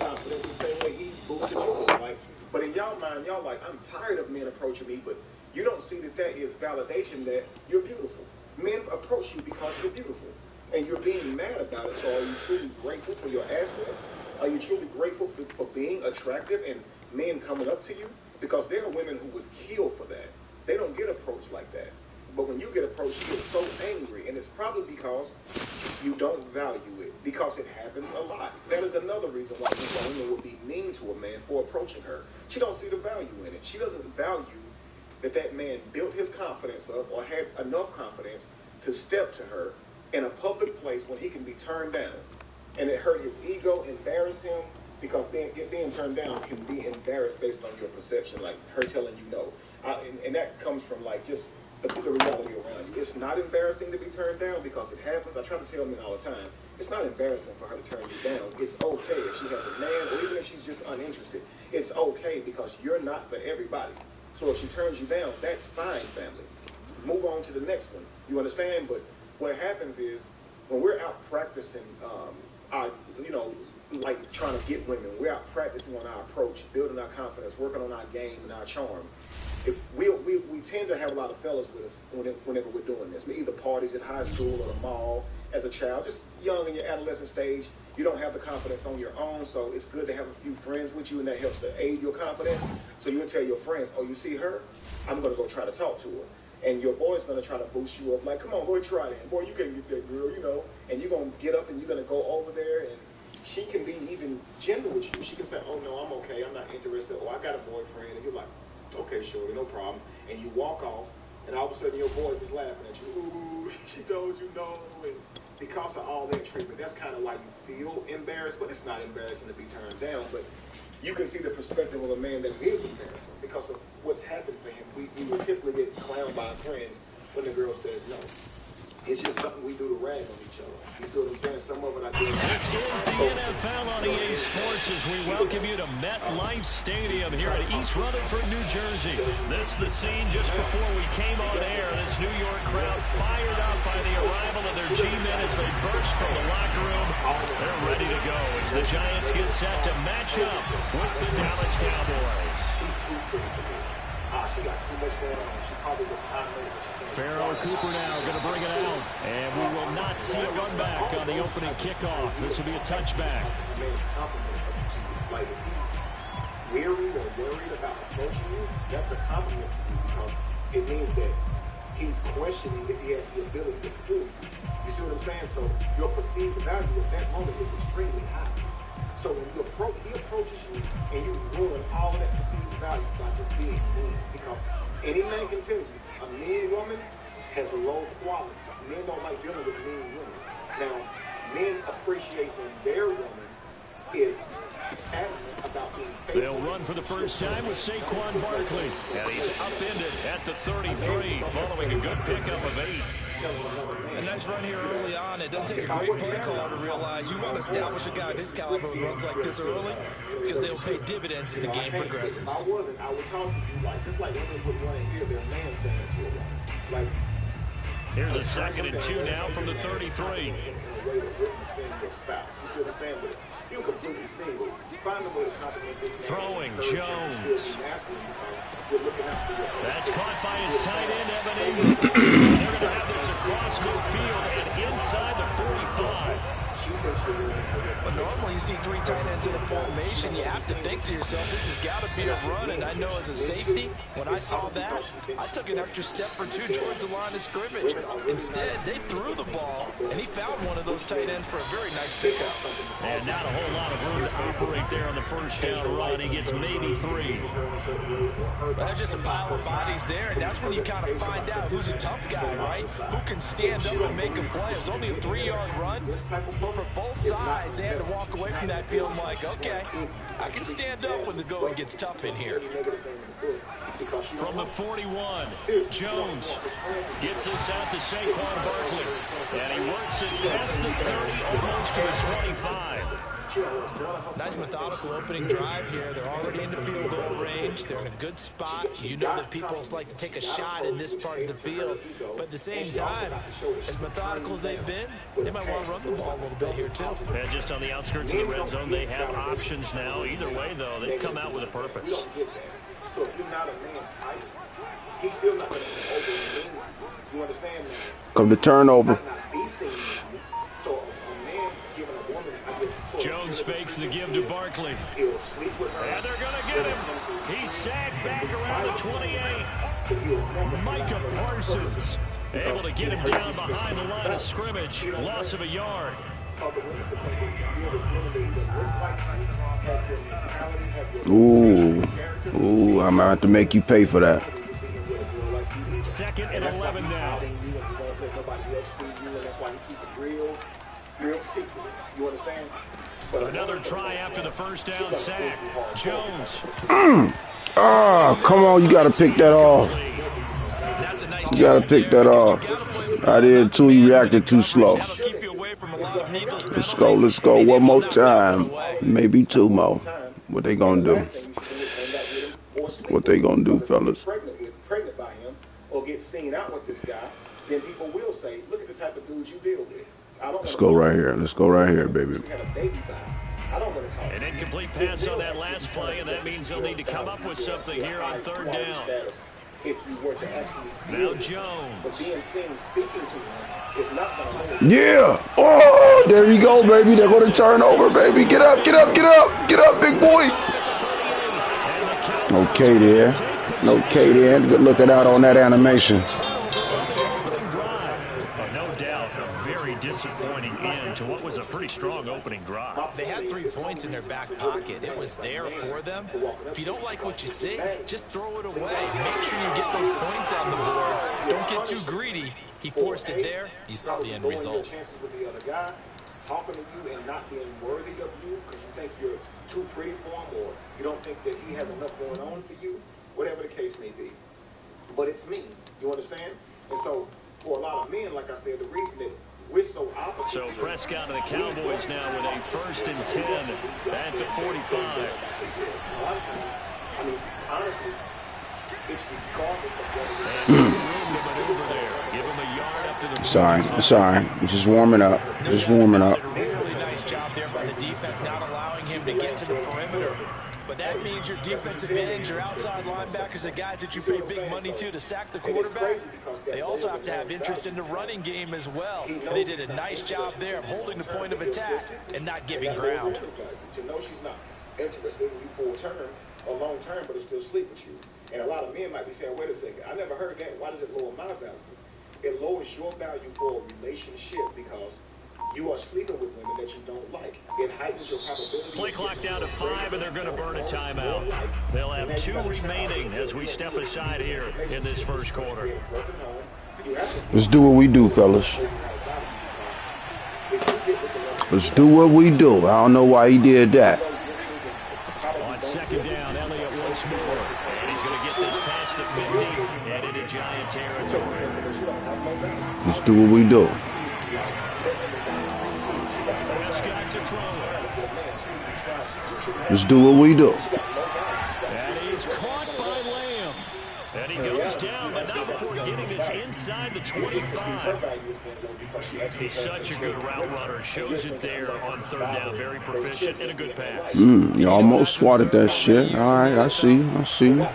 confidence the same way he's boosted yours. Like, but in y'all mind, y'all like, I'm tired of men approaching me, but you don't see that that is validation that you're beautiful. Men approach you because you're beautiful, and you're being mad about it. So are you truly grateful for your assets? Are you truly grateful for being attractive and men coming up to you? Because there are women who would kill for that. They don't get approached like that. But when you get approached, you get so angry, and it's probably because you don't value it, because it happens a lot. That is another reason why a woman would be mean to a man for approaching her. She don't see the value in it. She doesn't value that that man built his confidence up or had enough confidence to step to her in a public place when he can be turned down. And it hurt his ego, embarrassed him, because being turned down can be embarrassed based on your perception, like her telling you no. And that comes from like just the reality around you. It's not embarrassing to be turned down because it happens. I try to tell men all the time, it's not embarrassing for her to turn you down. It's okay if she has a man or even if she's just uninterested. It's okay because you're not for everybody. So if she turns you down, that's fine, family. Move on to the next one. You understand? But what happens is when we're out practicing our, like trying to get women, we're out practicing on our approach, building our confidence, working on our game and our charm. If we tend to have a lot of fellas with us whenever we're doing this. Either parties at high school or the mall as a child, just young in your adolescent stage. You don't have the confidence on your own, so it's good to have a few friends with you, and that helps to aid your confidence. So you would tell your friends, oh, you see her? I'm going to go try to talk to her. And your boy's going to try to boost you up, like, come on, boy, try that. Boy, you can get that girl, And you're going to get up and you're going to go over there, and she can be even gentle with you. She can say, oh, no, I'm okay. I'm not interested. Oh, I got a boyfriend. And you're like, okay, shorty, no problem. And you walk off, and all of a sudden your boys is laughing at you. Ooh, she told you no. And because of all that treatment, that's kind of why you feel embarrassed, but it's not embarrassing to be turned down. But you can see the perspective of a man that it is embarrassing because of what's happened for him. We would typically get clowned by our friends when the girl says no. It's just something we do to rag on each other. You see what I'm saying? Some of it I do. This is the NFL on EA Sports as we welcome you to MetLife Stadium here in East Rutherford, New Jersey. This is the scene just before we came on air. This New York crowd fired up by the arrival of their G-men as they burst from the locker room. They're ready to go as the Giants get set to match up with the Dallas Cowboys. She got too much going on. She probably was hot. Farrell Cooper now going to bring it out. And we will not see a run back on the opening kickoff. This will be a touchback. Like if he's weary or worried about approaching you, that's a compliment to you because it means that he's questioning if he has the ability to pull you. You see what I'm saying? So your perceived value at that moment is extremely high. So when you he approaches you and you ruin all of that perceived value by just being mean. Because any man can tell you, a mean woman has low quality. Men don't like dealing with mean women. Now, men appreciate when their woman is adamant about being faithful. They'll run for the first time with Saquon Barkley. And he's upended at the 33 following a good pickup of 8. A nice run here early on. It doesn't take a great play caller to realize you want to establish a guy of his caliber who runs like this early because they'll pay dividends as the game progresses. If I wasn't, I would talk to you like, just like women would want to hear their man saying it to a woman. Like, here's a 2nd and 2 now from the 33. You see what I'm saying? But you're completely single. Find a way to compliment this man. Throwing Jones. That's caught by his tight end, Ebony. They're going to have this across midfield and inside the 45. But normally you see 3 tight ends in a formation, you have to think to yourself, this has got to be a run. And I know as a safety, when I saw that, I took an extra step or 2 towards the line of scrimmage. Instead, they threw the ball, and he found one of those tight ends for a very nice pickup. And not a whole lot of room to operate there on the first down run. He gets maybe 3. But there's just a pile of bodies there, and that's when you kind of find out who's a tough guy, right? Who can stand up and make a play. It was only a 3-yard run, but for both sides, and to walk away from that feeling like, okay, I can stand up when the going gets tough in here. From the 41, Jones gets this out to Saquon Barkley. And he works it past the 30, almost to the 25. Nice methodical opening drive here. They're already in the field goal range. They're in a good spot. You know that people like to take a shot in this part of the field. But at the same time, as methodical as they've been, they might want to run the ball a little bit here too. And just on the outskirts of the red zone, they have options now. Either way, though, they've come out with a purpose. So if you're not a man's type, he's still not going to be over. You understand me? Come to turnover. Jones fakes the give to Barkley. And they're going to get him. He's sagged back around the 28. Micah Parsons able to get him down behind the line of scrimmage. Loss of a yard. Ooh, I'm going to have to make you pay for that. 2nd and 11 now. You understand? Another try after the first down sack. Jones. Oh, come on, you got to pick that off. You got to pick that off. I did too. He reacted too slow. Let's go one more time. Maybe two more. What they gonna do? What they gonna do, fellas? Pregnant by him or get seen out with this guy, then people will say, look at the type of dudes you deal with. Let's go right here. Let's go right here, baby. An incomplete pass on that last play, and that means they'll need to come up with something here on 3rd down. Now Jones. Yeah. Oh, there you go, baby. They're going to turn over, baby. Get up, get up, get up. Get up, big boy. Okay there. Okay there. Good looking out on that animation. Disappointing end to what was a pretty strong opening drive. They had 3 points in their back pocket. It was there for them. If you don't like what you see, just throw it away. Make sure you get those points on the board. Don't get too greedy. He forced it there. You saw the end result. Talking to you and not being worthy of you because you think you're too pretty for him or you don't think that he has enough going on for you, whatever the case may be. But it's me. You understand? And so for a lot of men, like I said, the reason that we're so opposite. So Prescott and the Cowboys now with a 1st and 10 at the 45. I mean, honestly, it's regardless of what room to maneuver there. Give him a yard up to the Sorry. Just warming up. Just warming up. Really nice job there by the defense, not allowing him to get to the perimeter. But that means your defensive ends, your outside linebackers, the guys that you pay big money to sack the quarterback, they also have to have interest in the running game as well. And they did a nice job there of holding the point of attack and not giving ground. To know she's not interested in you full term or long term, but it's still sleep with you. And a lot of men might be saying, wait a second, I never heard that. Why does it lower my value? It lowers your value for a relationship because you are sleeping with women that you don't like. It heightens your probability. Play clock down to 5, and they're going to burn a timeout. They'll have 2 remaining as we step aside here in this first quarter. Let's do what we do, fellas. Let's do what we do. I don't know why he did that. On 2nd down, Elliott once more. And he's going to get this past the 50 and into Giant territory. Let's do what we do. Let's do what we do. And he's caught by Lamb. And he goes down, but not before getting this inside the 25. He's such a good route runner. Shows it there on 3rd down. Very proficient and a good pass. You almost swatted that shit. All right, I see you. I see you.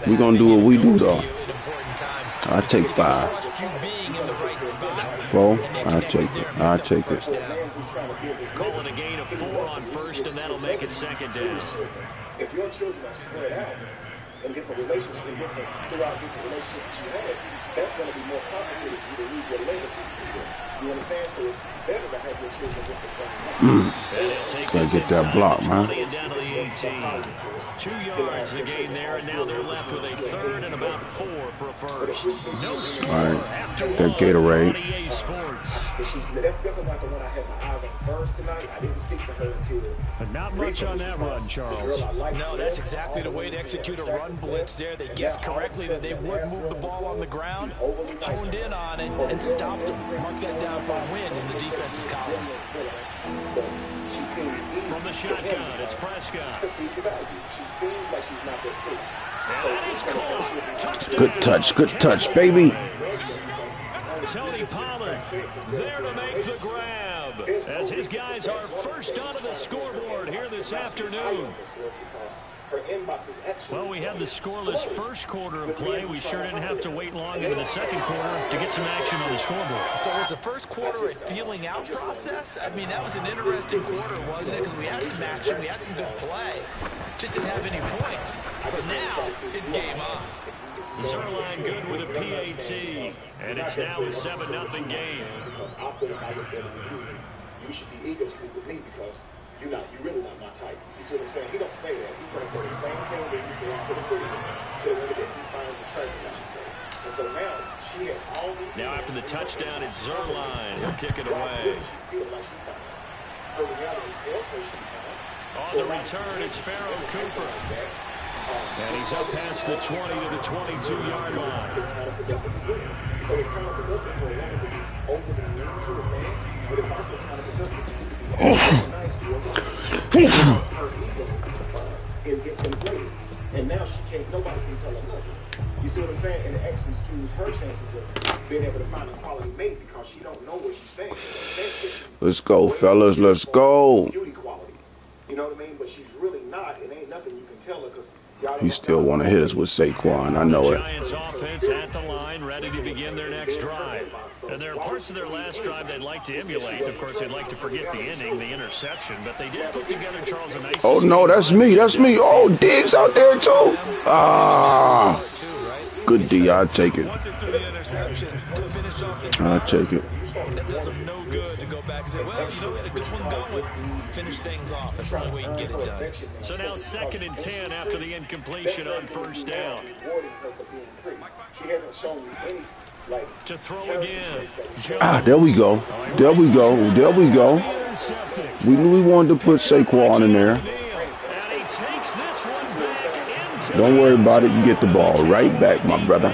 We're going to do what we do, though. I take 5. 4. I take it. I take it. Calling a gain of 4 on 1st, and that'll make it 2nd down. If your children are spread out and different relationships throughout different relationships you have, that's going to be more complicated for you to leave your legacy. You understand? So it's better to have your children with the same. Gotta get that block, man. Down to the 18. 2 yards the gain there, and now they're left with a 3rd and about 4 for a first. No score after that Gatorade. That's definitely not the one I had my eyes on first tonight. I didn't speak to her until. But not much on that run, Charles. No, that's exactly the way to execute a run blitz there. They guessed correctly that they would move the ball on the ground, honed in on it, and stopped them. Mark that down. down for a win in the defense's column. From the shotgun, it's Prescott. That is caught. Touchdown. Good touch, baby. Tony Pollard there to make the grab as his guys are first onto the scoreboard here this afternoon. Well, we had the scoreless first quarter of play. We sure didn't have to wait long into the second quarter to get some action on the scoreboard. So was the first quarter a feeling out process? I mean, that was an interesting quarter, wasn't it? Because we had some action, we had some good play. Just didn't have any points. So now it's game on. Zerline good with a PAT, and it's now a 7-0 game. You should be eager to sleep with me because you're really not my type. You see what I'm saying? He don't say that. He probably says the same thing that he says to the pretty to the women that he finds attractive, I should say. And so now she has all these. Now after the touchdown, it's Zerline. He'll kick it away. On the return, it's Pharaoh Cooper. And he's up past the 20 to the 22-yard line. So it's kind of productive for a woman to be over the moon to a man, but it's also kind of productive to be nice to her ego gets inflated. And now nobody can tell her nothing. You see what I'm saying? And it actually skews her chances of being able to find a quality mate because she don't know where she's staying. Let's go, fellas. Let's go. Beauty quality. You know what I mean? But she's really not. It ain't nothing you can tell her because he still want to hit us with Saquon. I know it. Giants offense at the line, ready to begin their next drive. And there are parts of their last drive they'd like to emulate. Of course, they'd like to forget the inning, the interception. But they did put together, Charles, a nice... Oh, no, that's me. That's me. Oh, Diggs out there, too. Ah. Good D. I'll take it. I'll take it. That does them no good to go back and say, well, you know, we had a good one going. Finish things off. That's the only way you can get it done. So now 2nd and 10 after the incompletion on first down. To throw again. Ah, there we go. There we go. There we go. We knew we wanted to put Saquon in there. Don't worry about it. You get the ball right back, my brother.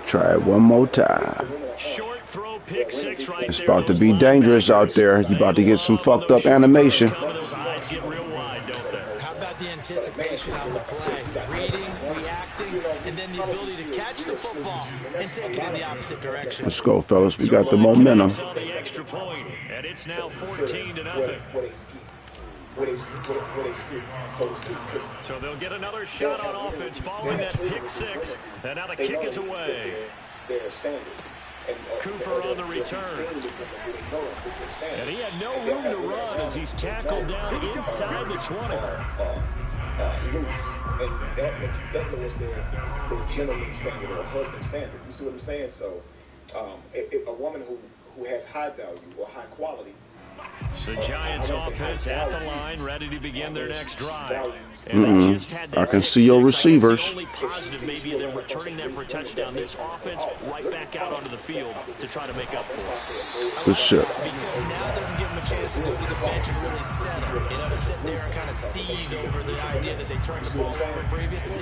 Try it one more time. Short throw, pick six right it's there. about to be dangerous out there. You about to get some fucked up animation. How about the anticipation on the play? Reading, reacting, and then the ability to catch the football and take it in the opposite direction. Let's go, fellas. We got the momentum. The extra point, and it's now 14-0. So they'll get another shot on offense following that pick six, and now the kick is away. Cooper on the return. And he had no room to run as he's tackled down inside the 20. And that was their gentleman standard or husband standard. You see what I'm saying? So if a woman who has high value or high quality. The Giants offense at the line, ready to begin their next drive. And they just had that I can see your receivers. The only positive maybe them returning that for a touchdown. This offense right back out onto the field to try to make up for it. Good shit. Because now it doesn't give them a chance to go to the bench and really settle. You know, to sit there and kind of seethe over the idea that they turned the ball over previously.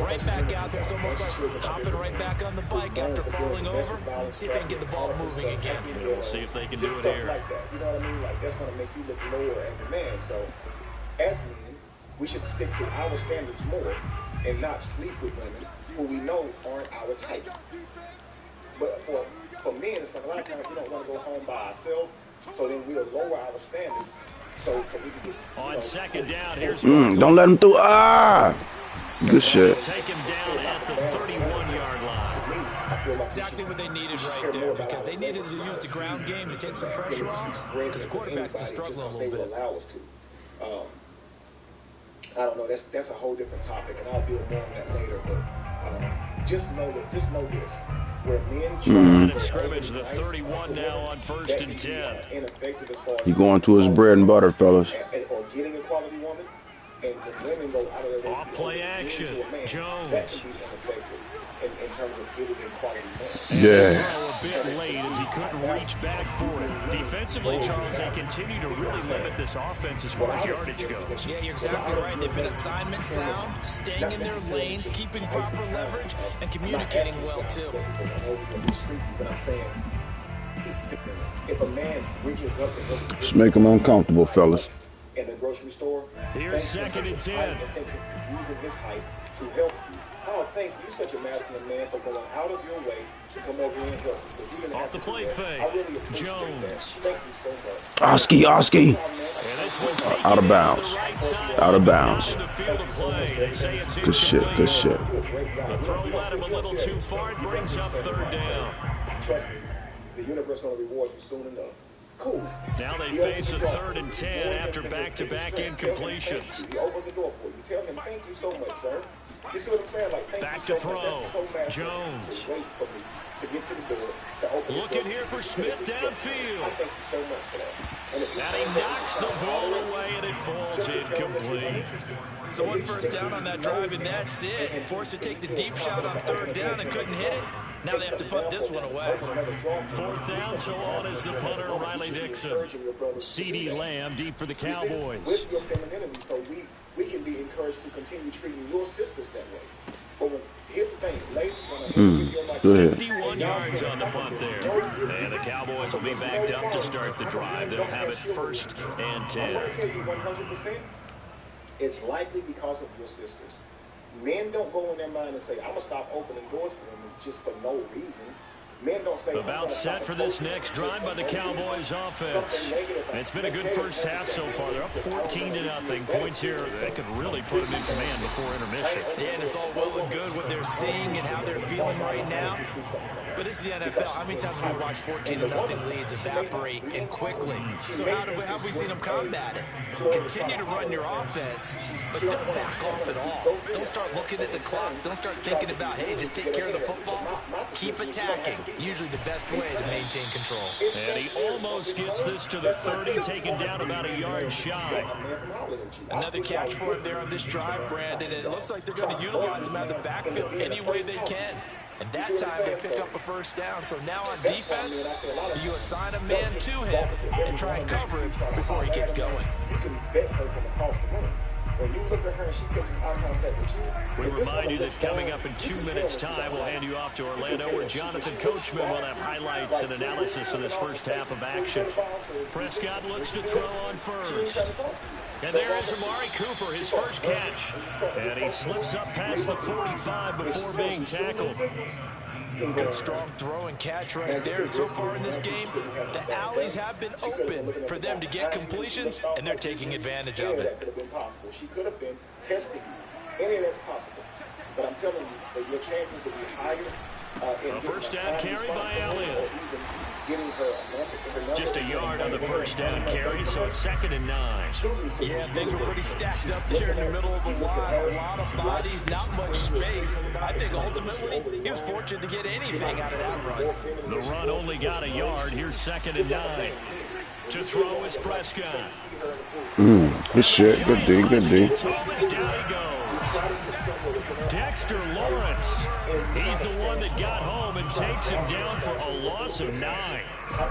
Right back out there. It's almost like hopping right back on the bike after falling over. See if they can get the ball moving again. We'll see if they can do it here. You know what I mean? Like, that's going to make you look lower as a man. So, as men, we should stick to our standards more and not sleep with women who we know aren't our type. But for men, it's like a lot of times we don't want to go home by ourselves, so then we'll lower our standards so we can just... On second down, here's... Don't let him through. Ah! Good shit. Take him down at the 31-yard line. Exactly what they needed right there, because they needed to use the ground game to take some pressure off, because the quarterback's been struggling a little bit. I don't know. That's a whole different topic, and I'll deal more on that later. But just know this: where men try scrimmage, the 31 now on 1st and 10. He going to his bread and butter, fellas. Or getting a quality woman. And when women go out of their way Off play action. Jones. That can be ineffective in terms of giving him quality man. And this throw a bit late as he couldn't reach back for it. Defensively, Charles, they continue to really limit this offense as far as yardage goes. Yeah, you're exactly right. They've been assignment sound, staying in their lanes, keeping proper leverage, and communicating well, too. But I'm saying, if a man reaches up and just make them uncomfortable, fellas. In the grocery store, here's 2nd and 10. Using his height to help you. Oh, thank you, such a masculine man, for going out of your way to come over here and help you. Off the play fake. Really Jones. Thank you so much. Oski. Out of bounds. Out of bounds. Good shit. The throw led him a little too far. It brings up 3rd down. Trust me, the universe going to reward you soon enough. Cool. Now they face a 3rd and 10 after back-to-back incompletions. He opens the door for you. Tell him, thank you so much, sir. You see what I'm saying? Like, thank back you to so throw. Much. Jones. Wait for me to get to the door, to open looking here for Smith downfield. I thank you so much for that. And he knocks the ball away, and it falls incomplete. So 1 first down on that drive, and that's it. Forced to take the deep shot on 3rd down and couldn't hit it. Now they have to punt this one away. 4th down, so on is the punter, Riley Dixon. C.D. Lamb deep for the Cowboys. With your femininity, so we can be encouraged to continue treating your sisters that way. But here's the thing, ladies, 51 yards on the punt there. And the Cowboys will be backed up to start the drive. They'll have it 1st and 10. I'm going to tell you 100%, it's likely because of your sisters. Men don't go in their mind and say, I'm going to stop opening doors for them just for no reason. Men don't say, about set for this next drive by the Cowboys offense. It's been a good first half so far. They're up 14-0. Points here that could really put them in command before intermission. Yeah, and it's all well and good what they're seeing and how they're feeling right now. But this is the NFL. How many times have we watched 14-0 leads evaporate and quickly? So how have we seen them combat it? Continue to run your offense, but don't back off at all. Don't start looking at the clock. Don't start thinking about, hey, just take care of the football. Keep attacking. Usually the best way to maintain control. And he almost gets this to the 30, taken down about a yard shy. Another catch for him there on this drive, Brandon, and it looks like they're going to utilize him out of the backfield any way they can. And that time they pick up a first down. So now on defense, you assign a man to him and try and cover him before he gets going. You can bet her from across the room. When you look at her and she gets eye contact with you. We remind you that coming up in 2 minutes' time, we'll hand you off to Orlando, where Jonathan Coachman will have highlights and analysis of this first half of action. Prescott looks to throw on first. And there is Amari Cooper, his first catch. And he slips up past the 45 before being tackled. Good strong throw and catch right there. And so far in this game, the alleys have been open for them to get completions, and they're taking advantage of it. That could have been possible. She could have been testing you. Any of that's possible. But I'm telling you that your chances will be higher. A first down carry by Elliott. Just a yard on the first down carry, so it's 2nd and 9. Yeah, things were pretty stacked up there in the middle of the line. A lot of bodies, not much space. I think ultimately he was fortunate to get anything out of that run. The run only got a yard. Here's 2nd and 9. To throw is Prescott. Good shit. Good D. Good D. Down he goes. Dexter Lawrence. He's the one that got home and takes him down for a loss of 9.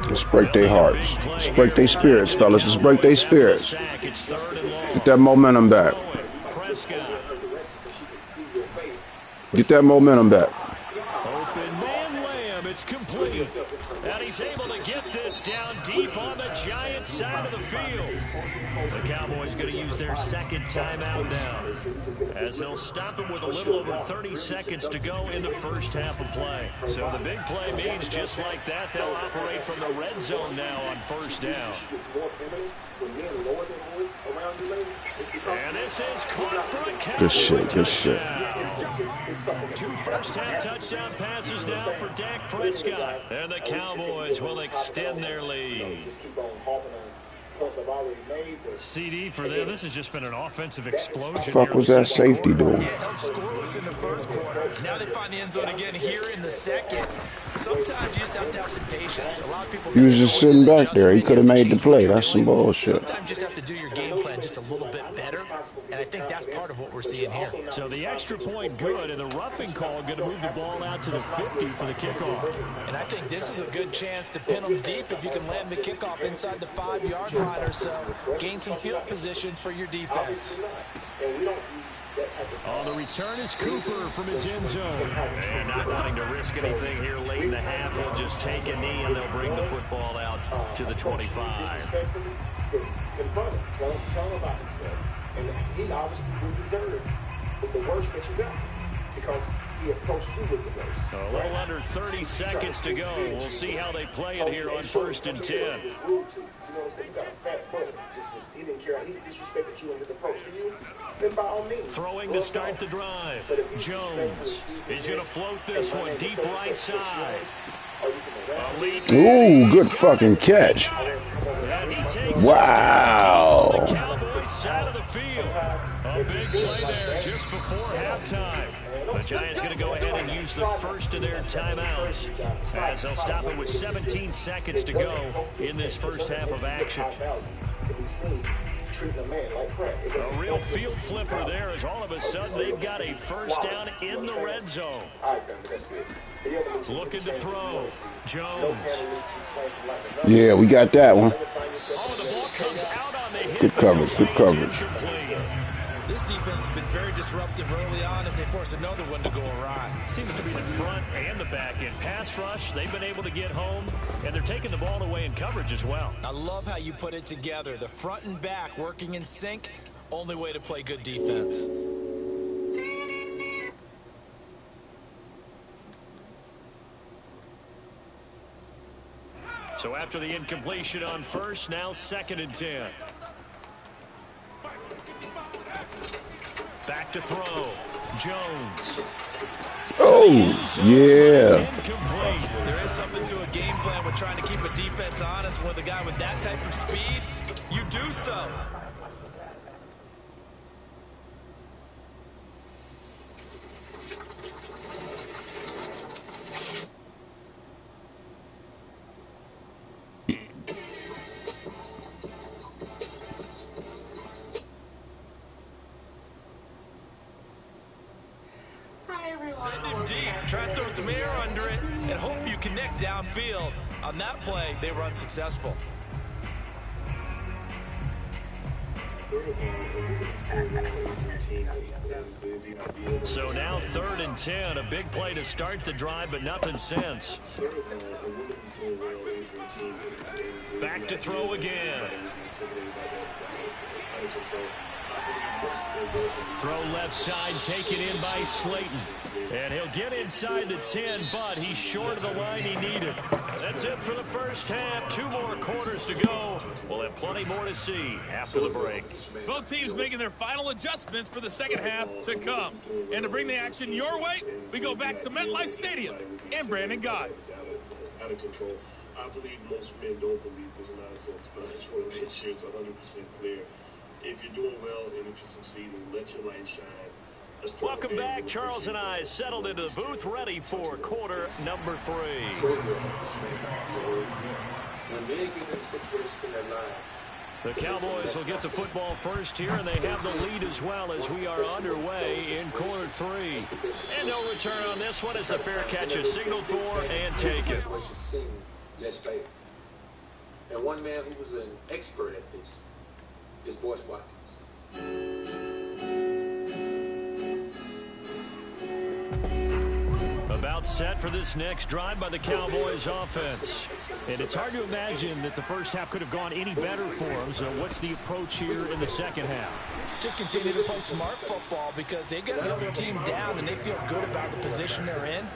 Let's break their hearts. Let's break their spirits, fellas. Let's break their spirits. Get that momentum back. Get that momentum back. Open man Lamb. It's complete. And he's able to get this down deep on the Giants side of the field. The Cowboys going to use their 2nd timeout now, as they'll stop him with a little over 30 seconds to go in the first half of play. So the big play means just like that, they'll operate from the red zone now on first down. And this is caught for a Cowboy touchdown. 2 first-half touchdown passes now for Dak Prescott. And the Cowboys will extend their lead. points I've already made. CD for them. This has just been an offensive explosion. Fuck was that safety doing? Yeah, held scoreless in the first quarter. Now they find the end zone again here in the second. Sometimes you just have to have some patience. A lot of people. He was just sitting back there. He could have made the play. That's some bullshit. Sometimes you just have to do your game plan just a little bit better, and I think that's part of what we're seeing here. So the extra point good, and the roughing call going to move the ball out to the 50 for the kickoff. And I think this is a good chance to pin them deep if you can land the kickoff inside the 5-yard line or so. Gain some field position for your defense. Oh, the return is Cooper from his end zone. And not wanting to risk anything here late in the half, he'll just take a knee, and they'll bring the football out to the 25. Confront him, tell him about himself. And he obviously would deserve the worst that you got because he approached you with the worst. A little under 30 seconds to go. We'll see how they play it here on 1st and 10. You know what I'm saying? You got a fat butt. He didn't care. He disrespected you in his approach to you. Then by all means. Throwing to start the drive. Jones. He's going to float this one deep right side. Ooh, good fucking catch. Wow. On the Cowboys side of the field. A big play there just before halftime. The Giants going to go ahead and use the first of their timeouts as they'll stop it with 17 seconds to go in this first half of action. A real field flipper there as all of a sudden they've got a first down in the red zone. Looking to throw. Jones. Yeah, we got that one. Oh, the ball comes out on the hit. Good coverage, good coverage. This defense has been very disruptive early on as they force another one to go awry. Seems to be the front and the back end. Pass rush, they've been able to get home, and they're taking the ball away in coverage as well. I love how you put it together. The front and back working in sync, only way to play good defense. So after the incompletion on first, now 2nd and 10. Back to throw. Jones. Oh, yeah. There is something to a game plan with trying to keep a defense honest. With a guy with that type of speed, you do so. Send him deep, try and throw some air under it, and hope you connect downfield. On that play, they were unsuccessful. So now 3rd and 10, a big play to start the drive, but nothing since. Back to throw again. Throw left side, taken in by Slayton. And he'll get inside the 10, but he's short of the line he needed. That's it for the first half. 2 more quarters to go. We'll have plenty more to see after the break. Both teams making their final adjustments for the second half to come. And to bring the action your way, we go back to MetLife Stadium and Brandon Gott. Out of control. I believe most men don't believe this nonsense, but I just want to make sure it's 100% clear. If you're doing well and if you're succeeding, let your light shine. Welcome back. Charles and I settled into the booth, ready for quarter number 3. The Cowboys will get the football first here, and they have the lead as well as we are underway in quarter 3. And no return on this one as the fair catch is signaled for and taken. And one man who was an expert at this is Boyce Watkins. About set for this next drive by the Cowboys offense. And it's hard to imagine that the first half could have gone any better for them. So what's the approach here in the second half? Just continue to play smart football because they got the other team down and they feel good about the position they're in.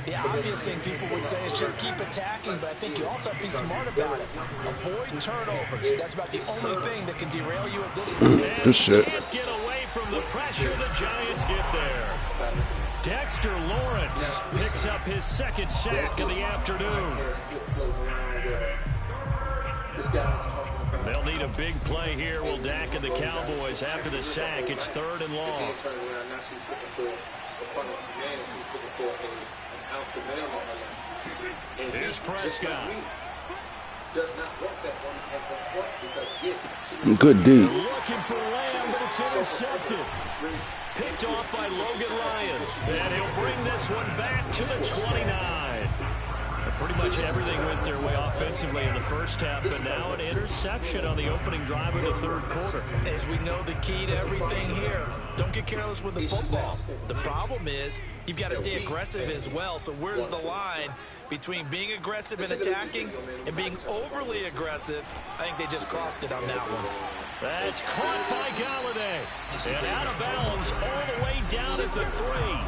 The obvious thing people would say is just keep attacking, but I think you also have to be smart about it. Avoid turnovers. That's about the only thing that can derail you at this point. Good shit. Can't get away from the pressure. The Giants get there. Dexter Lawrence picks up his 2nd sack of the afternoon. They'll They'll need a big play here. Will Dak and the Cowboys after the sack. It's 3rd and long. Here's Prescott. Good D. Looking for Lamb, but it's intercepted. Picked off by Logan Ryan. And he'll bring this one back to the 29. Pretty much everything went their way offensively in the first half, but now an interception on the opening drive of the 3rd quarter. As we know, the key to everything here, don't get careless with the football. The problem is you've got to stay aggressive as well. So where's the line between being aggressive and attacking and being overly aggressive? I think they just crossed it on that one. That's caught by Galladay. And out of bounds all the way down at the 3.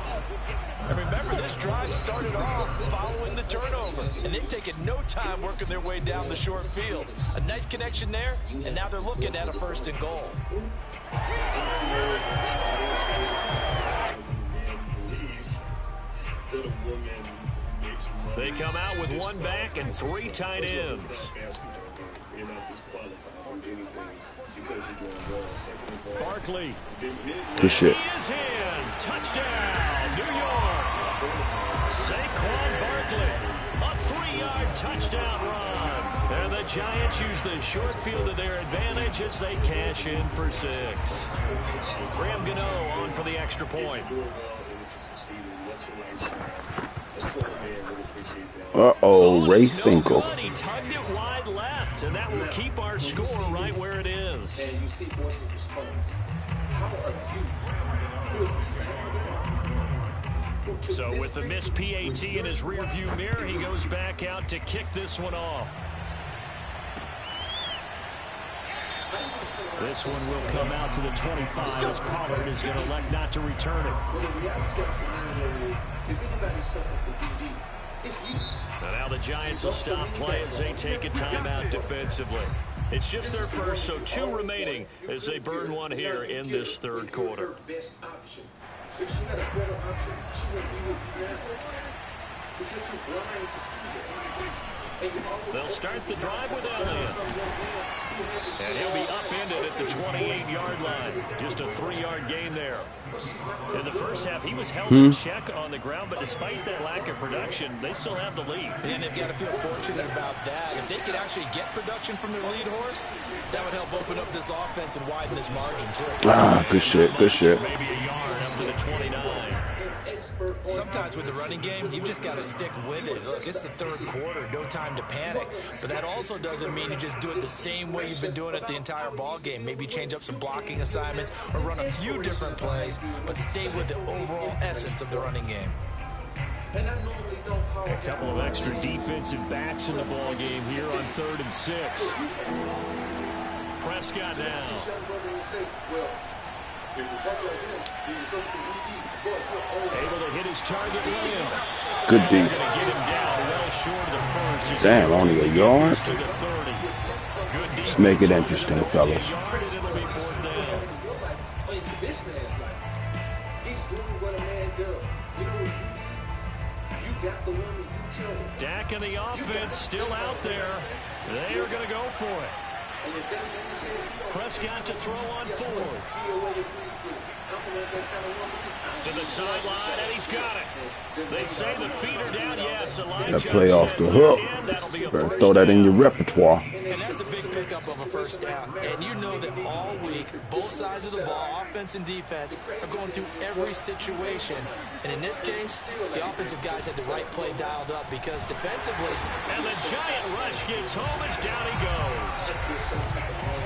And remember, this drive started off following the turnover, and they've taken no time working their way down the short field. A nice connection there, and now they're looking at a 1st and goal. They come out with 1 back and 3 tight ends. Barkley. Good shit. He is in. Touchdown, New York. Saquon Barkley. A 3-yard touchdown run. And the Giants use the short field to their advantage as they cash in for 6. Graham Gano on for the extra point. Uh-oh, Ray Finkel. He tugged it wide left, and that will keep our score right where it is. And you see voice of response. How are you? So with the missed PAT in his rearview mirror, he goes back out to kick this one off. This one will come out to the 25 as Pollard is going to elect not to return it. And now the Giants will stop play as they take a timeout defensively. It's just their first, so 2 remaining as they burn one here in this 3rd quarter. If she had a better option, she wouldn't be with you now. But you're too blind to see that. They'll start the drive with Elliott. And he'll be upended at the 28-yard line. Just a 3-yard gain there. In the first half, he was held in check on the ground, but despite that lack of production, they still have the lead. And they've got to feel fortunate about that. If they could actually get production from their lead horse, that would help open up this offense and widen this margin, too. Ah, good shit, good shit. Maybe a yard up to the 29. Sometimes with the running game, you've just got to stick with it. Look, it's the 3rd quarter, no time to panic. But that also doesn't mean you just do it the same way you've been doing it the entire ball game. Maybe change up some blocking assignments or run a few different plays, but stay with the overall essence of the running game. A couple of extra defensive backs in the ball game here on 3rd and 6. Prescott now. Able to hit his target, Lamb. Good D. Get him down well short of the first. Damn, only a yard? To the 30. Good Let's make it interesting, fellas. It'll be 4th down. This man's life. He's doing what a man does. You know what you got the one that you chose. Dak and the offense still out there. They are going to go for it. Prescott to throw on 4th. To the sideline, and he's got it. They say the feet are down. Yes, Elijah. That play off the hook. Better throw that in your repertoire. And that's a big pickup of a 1st down. And you know that all week, both sides of the ball, offense and defense, are going through every situation. And in this case, the offensive guys had the right play dialed up because defensively. And the giant rush gets home as down he goes.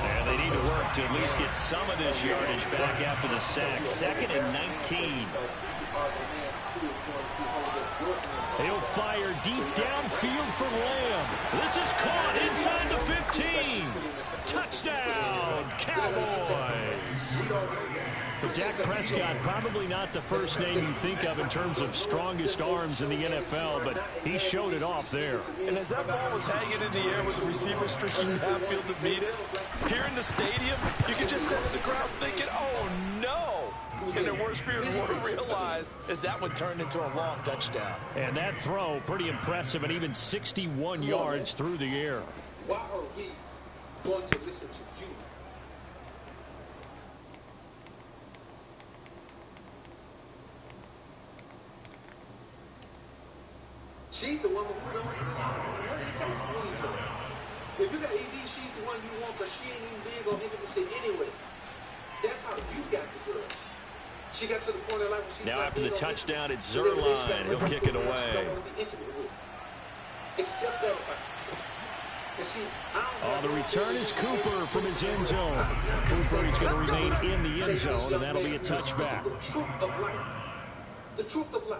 And they need to work to at least get some of this yardage back after the sack. 2nd and 19. He'll fire deep downfield for Lamb. This is caught inside the 15. Touchdown, Cowboys. Dak Prescott, probably not the first name you think of in terms of strongest arms in the NFL, but he showed it off there. And as that ball was hanging in the air with the receiver streaking downfield to meet it, here in the stadium, you can just sense the crowd thinking, oh, no. And their worst fears were realized as that one turned into a long touchdown. And that throw, pretty impressive, and even 61 yards through the air. Why are we going to listen to you. She's the one who don't really takes the lead from her. If you got AD, she's the one you want, but she ain't even big on intimacy anyway. That's how you got the girl. She got to the point of life where she's now after the touchdown, it's Zerline. He'll kick it away. Except that about you. See, the return is Cooper from his end zone. Cooper is going to remain in the end zone, and that'll be a touchback. The truth of life. The truth of life.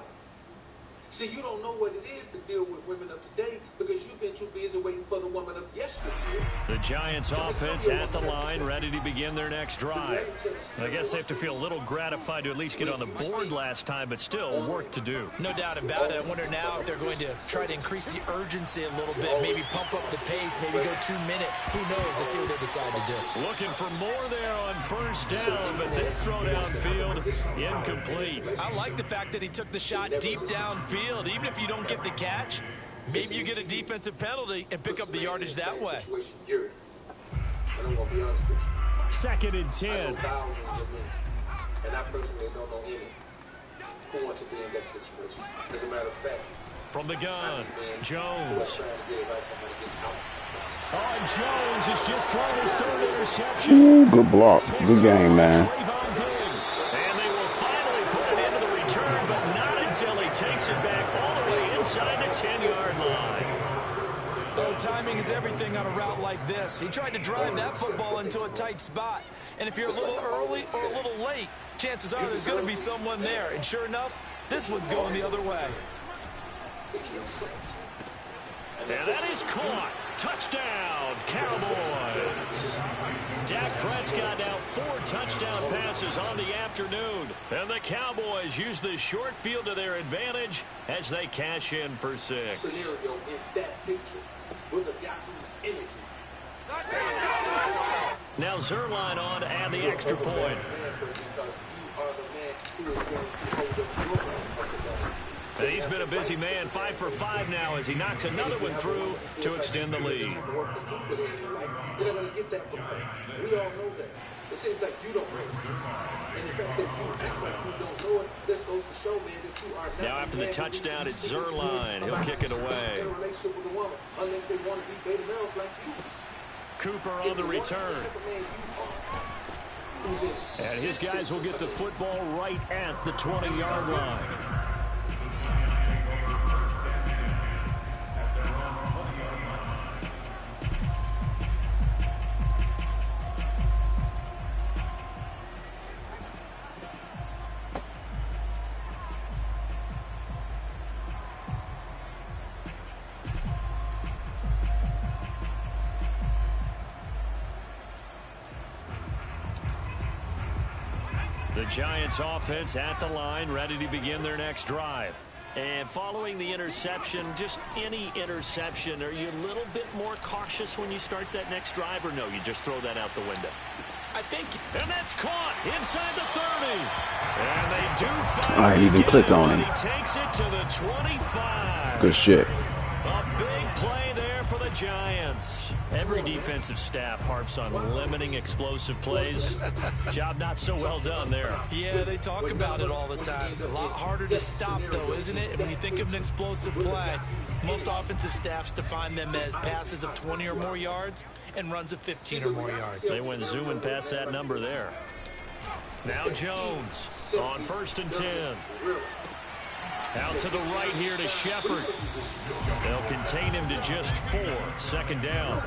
See, you don't know what it is to deal with women of today because you've been too busy waiting for the woman of yesterday. The Giants offense at the line, ready to begin their next drive. I guess they have to feel a little gratified to at least get on the board last time, but still work to do. No doubt about it. I wonder now if they're going to try to increase the urgency a little bit, maybe pump up the pace, maybe go 2 minute. Who knows? Let's see what they decide to do. Looking for more there on first down, but this throw downfield, incomplete. I like the fact that he took the shot deep downfield. Even if you don't get the catch, maybe you get a defensive penalty and pick up the yardage that way. I don't want to be honest with you. Second and 10. I know thousands of men, and I personally don't know any who want to be in that situation. As a matter of fact, from the gun, Jones. Jones has just thrown his third interception. Ooh, good block. Good game, man. And they will finally put it into the return, but not until he takes it back all the way inside the 10-yard line. Though timing is everything on a route like this. He tried to drive that football into a tight spot. And if you're a little early or a little late, chances are there's going to be someone there. And sure enough, this one's going the other way. And that is caught. Touchdown, Cowboys. Dak Prescott now 4 touchdown passes on the afternoon. And the Cowboys use the short field to their advantage as they cash in for 6. Scenario in that picture with a guy who's energy. Now Zerline on to add the extra point. He's been a busy man, 5 for 5 now as he knocks another one through to extend the lead. You're not going to get that from us. We all know that. It seems like you don't know it. And the fact that you act like you don't know it, this goes to show, man, that you are not. Now after the touchdown, it's Zerline. He'll kick it away. Unless they want to be beta males like you. Cooper on the return. And his guys will get the football right at the 20-yard line. The Giants offense at the line, ready to begin their next drive. And following the interception, just any interception, are you a little bit more cautious when you start that next drive, or no, you just throw that out the window? I think. And that's caught inside the 30. And they do find I didn't even click on him. He takes it to the 25. Good shit. A big play there for the Giants. Every defensive staff harps on limiting explosive plays. Job not so well done there. Yeah, they talk about it all the time. A lot harder to stop, though, isn't it? And when you think of an explosive play, most offensive staffs define them as passes of 20 or more yards and runs of 15 or more yards. They went zooming past that number there. Now Jones on 1st and 10. Out to the right here to Shepard. They'll contain him to just 4. 2nd down.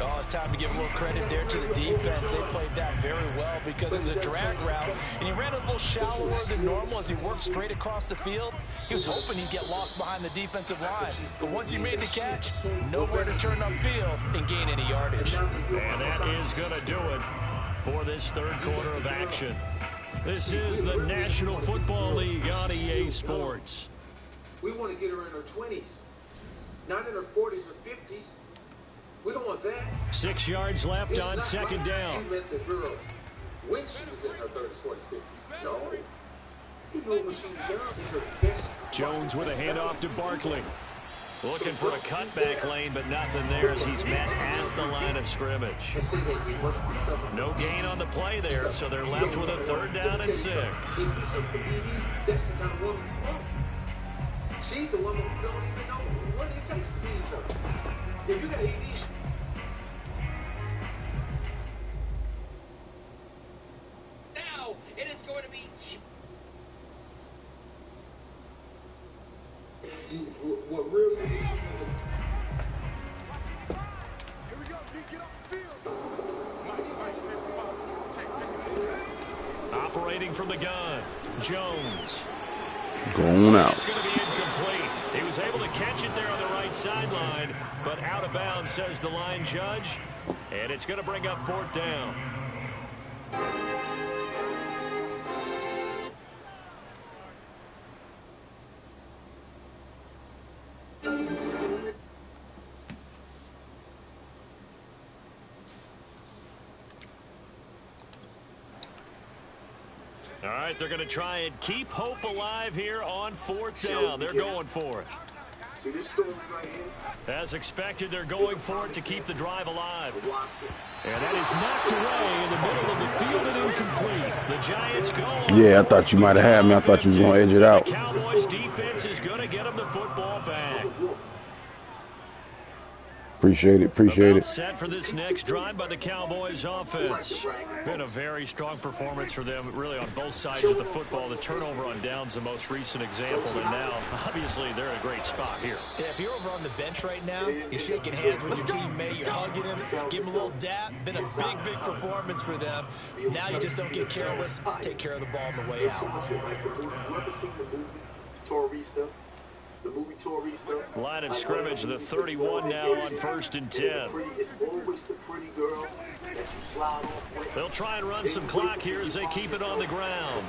Oh, it's time to give a little credit there to the defense. They played that very well because it was a drag route, and he ran a little shallower than normal as he worked straight across the field. He was hoping he'd get lost behind the defensive line, but once he made the catch, nowhere to turn upfield and gain any yardage. And that is going to do it for this 3rd quarter of action. This is the National Football League on EA Sports. We want to get her in her 20s, not in her 40s or 50s. We don't want that. 6 yards left on 2nd down. You met the girl when she was in her 30s, 40s, 50s. No. You know when she was young in her best. Jones with a handoff to Barkley. Looking for a cutback lane, but nothing there as he's met at the line of scrimmage. No gain on the play there, so they're left with a 3rd down and 6. That's the kind of woman you want. She's the woman who don't even know what it takes to please her. If you got AD... Now, it is going to be... What really... Here we go, D, get up the field. Operating from the gun, Jones. Going out. It's going to be incomplete. He was able to catch it there on the right sideline, but out of bounds, says the line judge. And it's going to bring up 4th down. All right, they're going to try and keep hope alive here on 4th down. They're going for it. See this story right here? As expected, they're going for it to keep the drive alive. And that is knocked away in the middle of the field and incomplete. The Giants go. Yeah, I thought you might have had me. I thought you was going to edge it out. The Cowboys defense is going to get them the football back. Appreciate it. Appreciate it. Set for this next drive by the Cowboys offense. Been a very strong performance for them, really, on both sides of the football. The turnover on downs, the most recent example, and now, obviously, they're in a great spot here. Yeah, if you're over on the bench right now, you're shaking hands with your teammate, you're hugging him, give him a little dap. Been a big, big performance for them. Now you just don't get careless. Take care of the ball on the way out. The movie Tourista. Line of scrimmage, the 31 now on 1st and 10. It's always the pretty girl that you slide off with. They'll try and run some clock here as they keep it on the ground.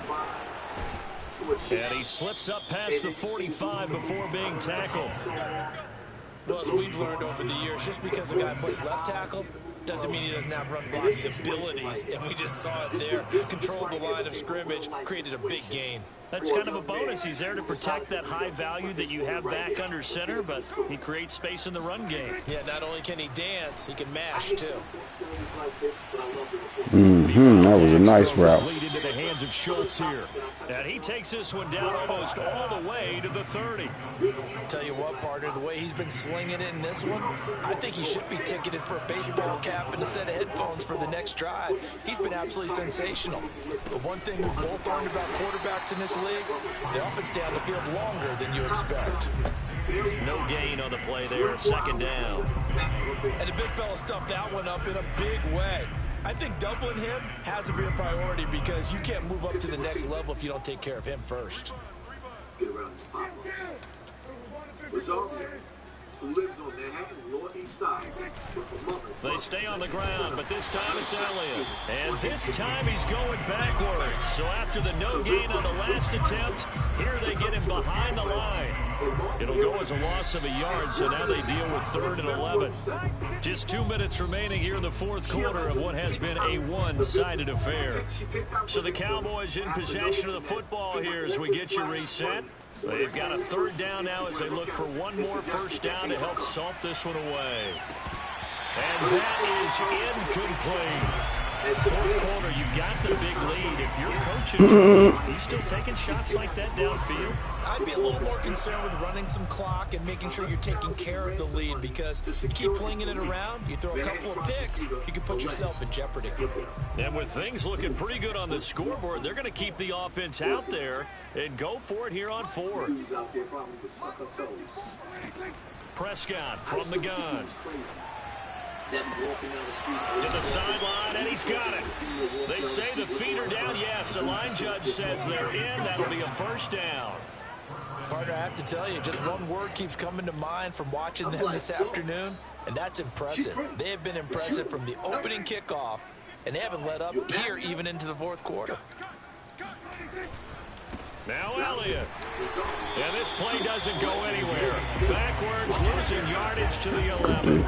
And he slips up past the 45 before being tackled. Well, as we've learned over the years, just because a guy plays left tackle doesn't mean he doesn't have run blocking abilities. And we just saw it there. Controlled the line of scrimmage, created a big gain. That's kind of a bonus. He's there to protect that high value that you have back under center, but he creates space in the run game. Yeah, not only can he dance, he can mash, too. That was a nice route. Lead into the hands of Schultz here. And he takes this one down almost all the way to the 30. Tell you what, partner, the way he's been slinging it in this one, I think he should be ticketed for a baseball cap and a set of headphones for the next drive. He's been absolutely sensational. But one thing we've both learned about quarterbacks in this league, they often stay on the field longer than you expect. No gain on the play there, 2nd down. And the big fella stuffed that one up in a big way. I think doubling him has to be a priority because you can't move up to the next level if you don't take care of him first. Get around this pop. Bizarre, who lives on Manhattan, Lower East Side. They stay on the ground, but this time it's Elliott. And this time he's going backwards. So after the no gain on the last attempt, here they get him behind the line. It'll go as a loss of a yard, so now they deal with 3rd and 11. Just 2 minutes remaining here in the 4th quarter of what has been a one-sided affair. So the Cowboys in possession of the football here as we get you reset. They've got a 3rd down now as they look for one more 1st down to help salt this one away. And that is incomplete. 4th quarter, you've got the big lead. If you're coaching, are you still taking shots like that downfield? I'd be a little more concerned with running some clock and making sure you're taking care of the lead because you keep flinging it around, you throw a couple of picks, you can put yourself in jeopardy. And with things looking pretty good on the scoreboard, they're going to keep the offense out there and go for it here on 4th. Prescott from the gun. To the sideline, and he's got it. They say the feet are down. Yes, the line judge says they're in. That'll be a 1st down. Partner, I have to tell you, just one word keeps coming to mind from watching them this afternoon, and that's impressive. They have been impressive from the opening kickoff, and they haven't let up here even into the 4th quarter. Now Elliott. And this play doesn't go anywhere. Backwards, losing yardage to the 11.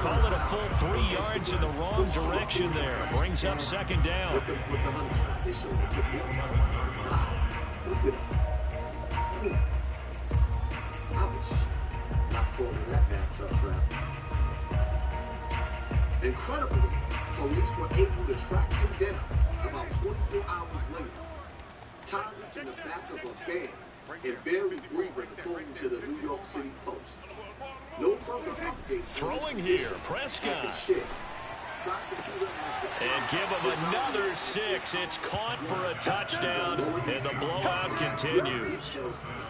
Call it a full 3 yards in the wrong direction there. Brings up 2nd down. not falling in that bathtub trap. Incredibly, police were able to track him down about 24 hours later, tied him in the back of a van and barely breathing, according to the New York City Post. No further updates. Throwing here, Prescott. And give him another 6. It's caught for a touchdown, and the blowout continues.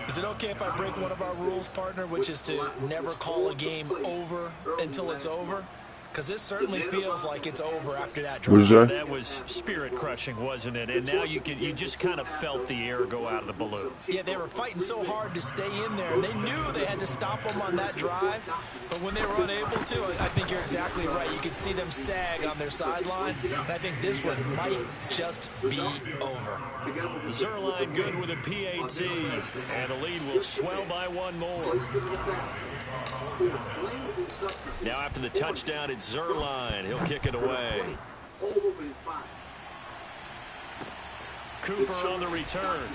Is it okay if I break one of our rules, partner, which is to never call a game over until it's over? Because this certainly feels like it's over after that drive. That was spirit-crushing, wasn't it? And now you just kind of felt the air go out of the balloon. Yeah, they were fighting so hard to stay in there, and they knew they had to stop them on that drive. But when they were unable to, I think you're exactly right. You could see them sag on their sideline, and I think this one might just be over. Zerline good with a PAT, and the lead will swell by one more. Now after the touchdown, it's Zerline. He'll kick it away. Cooper on the return.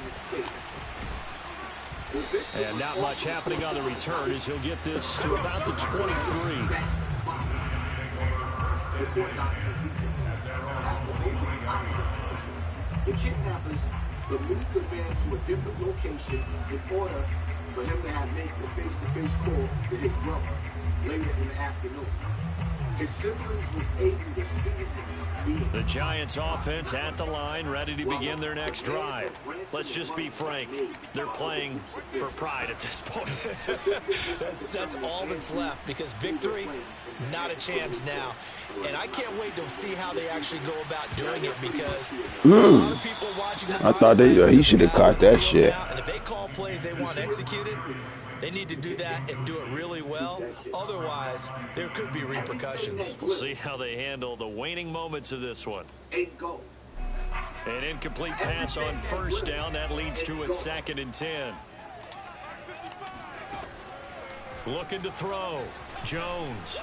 And not much happening on the return as he'll get this to about the 23. The kidnappers moved the van to a different location in order for him to have made the face-to-face call to his brother later in the afternoon. His siblings was able to see him. The Giants offense at the line, ready to begin their next drive. Let's just be frank. They're playing for pride at this point. That's all that's left, because victory, not a chance now. And I can't wait to see how they actually go about doing it, because a lot of people watching the I thought he should have caught that shit. And if they call plays they want executed, they need to do that and do it really well. Otherwise, there could be repercussions. We'll see how they handle the waning moments of this one. An incomplete pass on first down. That leads to a 2nd and 10. Looking to throw. Jones.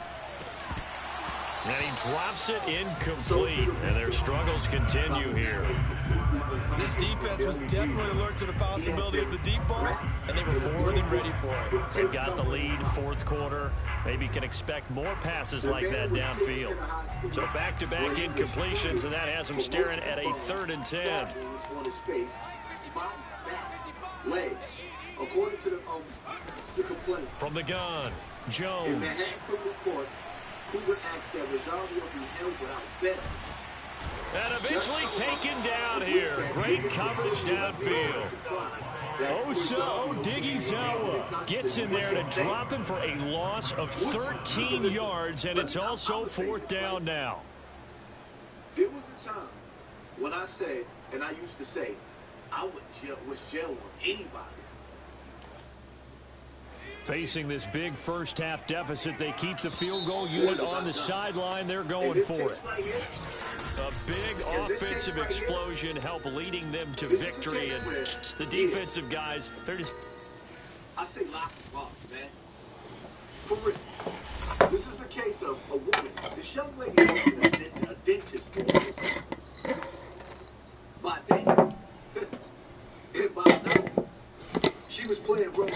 And he drops it incomplete. And their struggles continue here. This defense was definitely alert to the possibility of the deep ball, and they were more than ready for it. They've got the lead, 4th quarter. Maybe can expect more passes like that downfield. So back-to-back incompletions, and that has them staring at a 3rd and 10. From the gun, Jones. And eventually taken down here. Great coverage downfield. Odighizuwa gets in there to drop him for a loss of 13 yards, and it's also 4th down now. There was a time when I said, and I used to say, I would wish jail on anybody. Facing this big first-half deficit, they keep the field goal unit on the sideline. They're going for it. A big offensive explosion help leading them to victory, and the defensive guys, they're just... I say lock them up, man. For real. This is a case of a woman. This young lady was a dentist office. By day. And by night, she was playing roles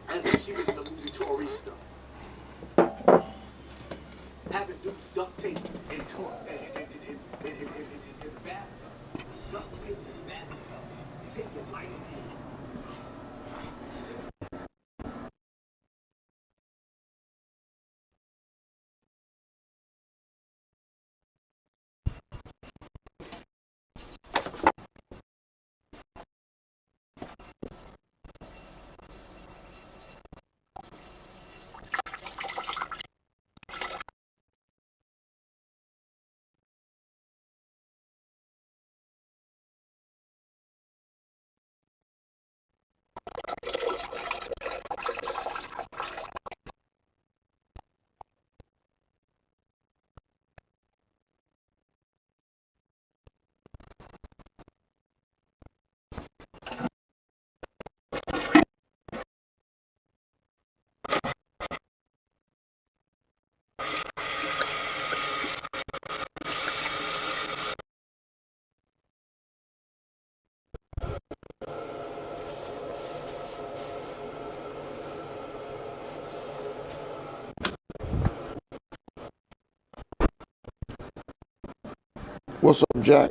as if she was in the movie Tourista. Having duct tape and torque. What's up, Jack?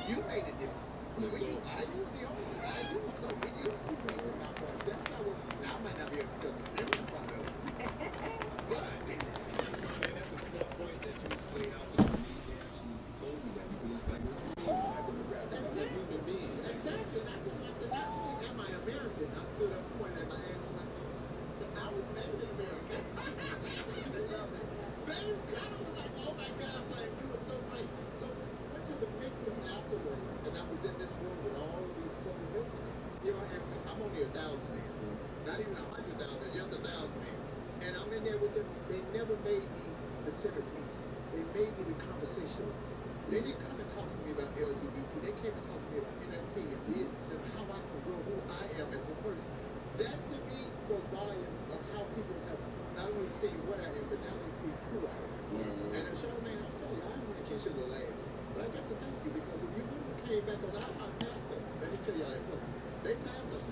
You made it different. I use the old one. I use so we use two people in my part. That's how we, now I might not be able to tell the difference from it. But and that's a smart point that you laid out there to me, and she told me that because it's like it's me having to grab that is a human being. Exactly. And I just like that. Not only am I American, I stood up and pointed at my ass and like, I was better than American. Better. I was like, oh my God, like you were so right. So went to the pictures afterwards, and I was in this room with all of these fucking women. You know, and I'm only 1,000 in. Not even 100,000, just 1,000 in. And I'm in there with them. They never made me the centerpiece. They made me the conversation. They didn't come and talk to me about LGBT. They came and talked to me about NFT and this and how I can grow who I am as a person. That to me spoke volumes of how people have not only seen what I am, but now they see who I am. And Charlamagne, I'll tell you, I didn't want to kiss you the last. But I got to thank you because if you wouldn't have came back, because I passed them. Let me tell y'all that look. They passed them.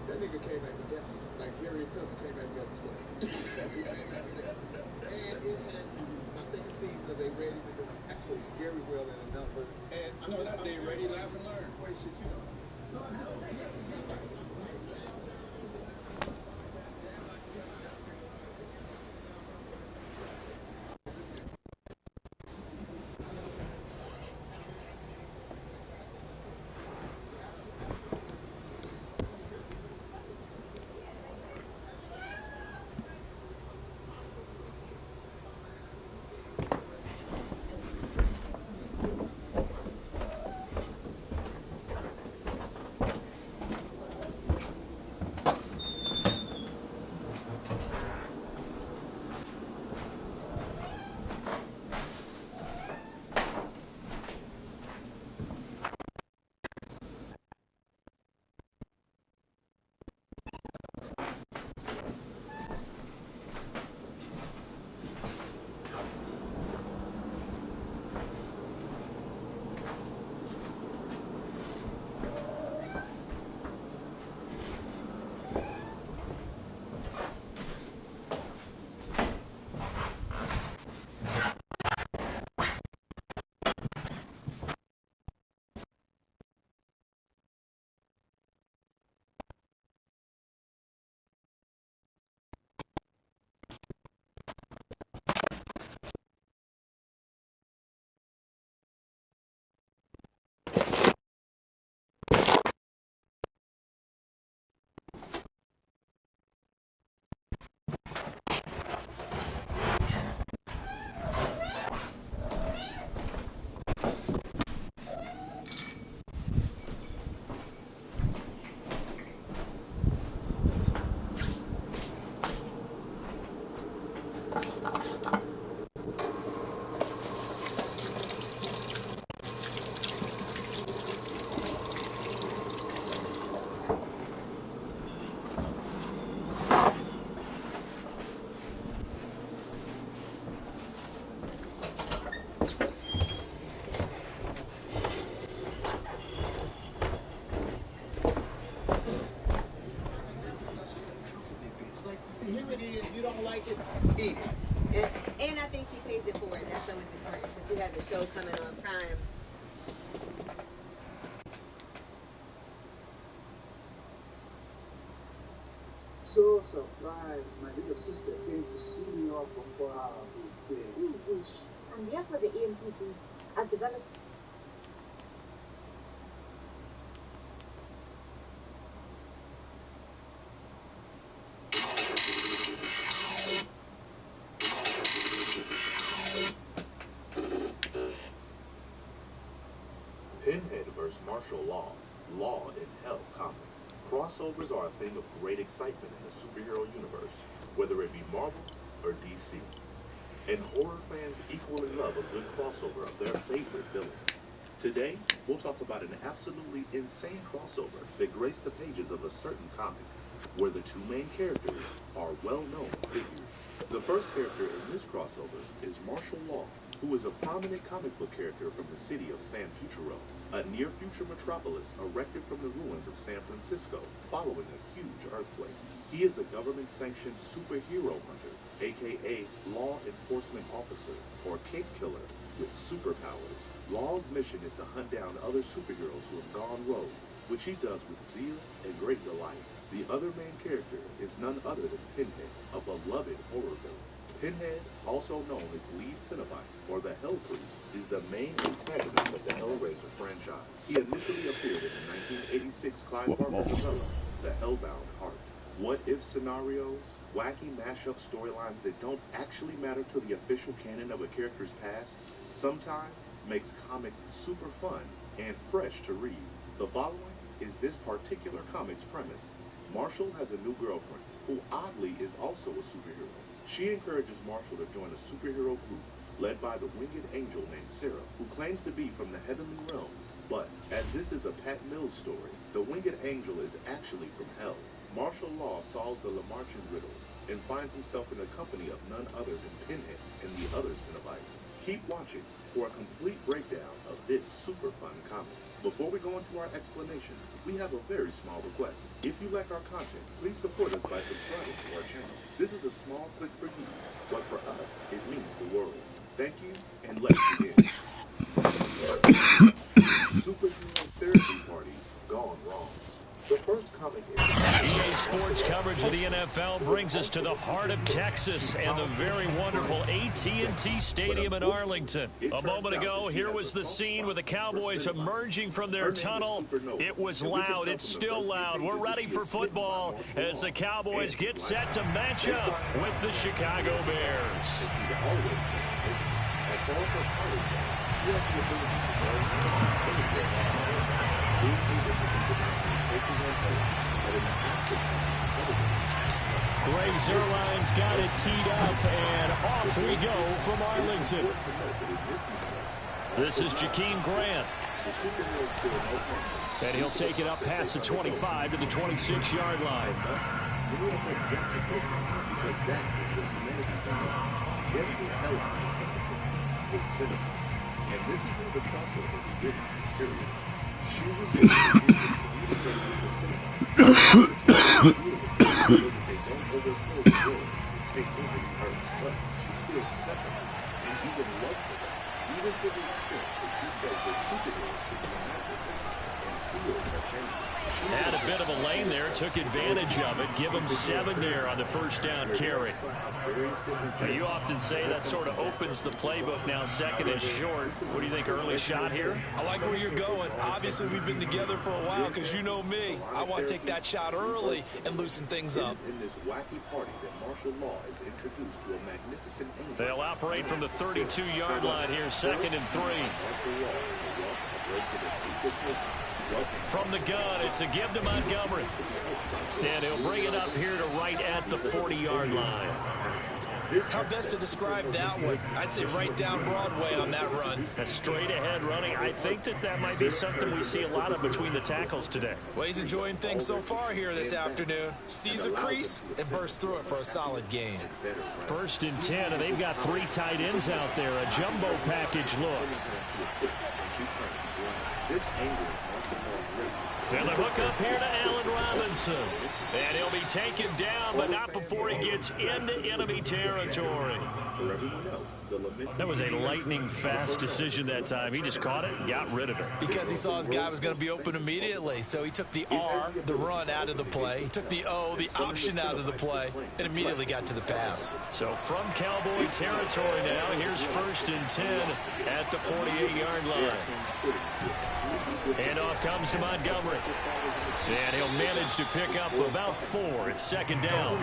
That nigga came back together. Like Harriet Tubman came back together. So. He came back together. And it had my second season of They Ready to do actually very well in the numbers. And no, not They Ready, Laugh and Learn. Wait, shit, you know. Here it is. You don't like it? Eat it. And I think she pays it for it. That's always important because she has a show coming on Prime. So surprised. My little sister came to see me off before our birthday. You wish. I'm here for the EMP boots. I've developed. Pinhead vs. Martial Law, Law in Hell comic. Crossovers are a thing of great excitement in the superhero universe, whether it be Marvel or DC. And horror fans equally love a good crossover of their favorite villains. Today, we'll talk about an absolutely insane crossover that graced the pages of a certain comic, where the two main characters are well-known figures. The first character in this crossover is Martial Law, who is a prominent comic book character from the city of San Futuro, a near-future metropolis erected from the ruins of San Francisco following a huge earthquake. He is a government-sanctioned superhero hunter, aka law enforcement officer, or cape killer, with superpowers. Law's mission is to hunt down other superheroes who have gone rogue, which he does with zeal and great delight. The other main character is none other than Pinhead, a beloved horror villain. Pinhead, also known as Lead Cenobite, or the Hell Priest, is the main antagonist of the Hellraiser franchise. He initially appeared in the 1986 Clive Barker novella, The Hellbound Heart. What-if scenarios, wacky mashup storylines that don't actually matter to the official canon of a character's past, sometimes makes comics super fun and fresh to read. The following is this particular comic's premise. Marshall has a new girlfriend, who oddly is also a superhero. She encourages Marshall to join a superhero group led by the winged angel named Sarah, who claims to be from the heavenly realms. But, as this is a Pat Mills story, the winged angel is actually from hell. Marshall Law solves the Lamarchian riddle and finds himself in the company of none other than Pinhead and the other Cenobites. Keep watching for a complete breakdown of this super fun comic. Before we go into our explanation, we have a very small request. If you like our content, please support us by subscribing to our channel. This is a small click for you, but for us, it means the world. Thank you, and let's begin. Superhero therapy party gone wrong. The first comic in EA Sports coverage of the NFL brings us to the heart of Texas and the very wonderful AT&T Stadium in Arlington. A moment ago, here was the scene with the Cowboys emerging from their tunnel. It was loud. It's still loud. We're ready for football as the Cowboys get set to match up with the Chicago Bears. As far as her powers go, she has the ability to being able to being Greg Zerline's got it teed up, and off we go from Arlington. This is Jakeem Grant. And he'll take it up past the 25 to the 26-yard line. And this is where the crossover begins to deteriorate. She reveals the Cenobites so that they don't overthrow the world and take over the earth. But she feels separate and even love for them, even to the extent that she says that superheroes should be with them and feel their pain. Had a bit of a lane there, took advantage of it. Give him 7 there on the first down carry. Now, you often say that sort of opens the playbook now, second and short. What do you think, early shot here? I like where you're going. Obviously, we've been together for a while because you know me. I want to take that shot early and loosen things up. In this wacky party that Marshall Law is introduced to a magnificent angel. They'll operate from the 32-yard line here, 2nd and 3. From the gun, it's a give to Montgomery. And he'll bring it up here to right at the 40-yard line. How best to describe that one? I'd say right down Broadway on that run. A straight-ahead running. I think that might be something we see a lot of between the tackles today. Well, he's enjoying things so far here this afternoon. Sees a crease and bursts through it for a solid gain. 1st and 10, and they've got 3 tight ends out there. A jumbo package look. And the hook up here to Allen Robinson. And he'll be taken down, but not before he gets into enemy territory. That was a lightning-fast decision that time. He just caught it and got rid of it. Because he saw his guy was going to be open immediately. So he took the R, the run, out of the play. He took the O, the option, out of the play, and immediately got to the pass. So from Cowboy territory now, here's 1st and 10 at the 48-yard line. And off comes to Montgomery. And he'll manage to pick up about 4. It's 2nd down.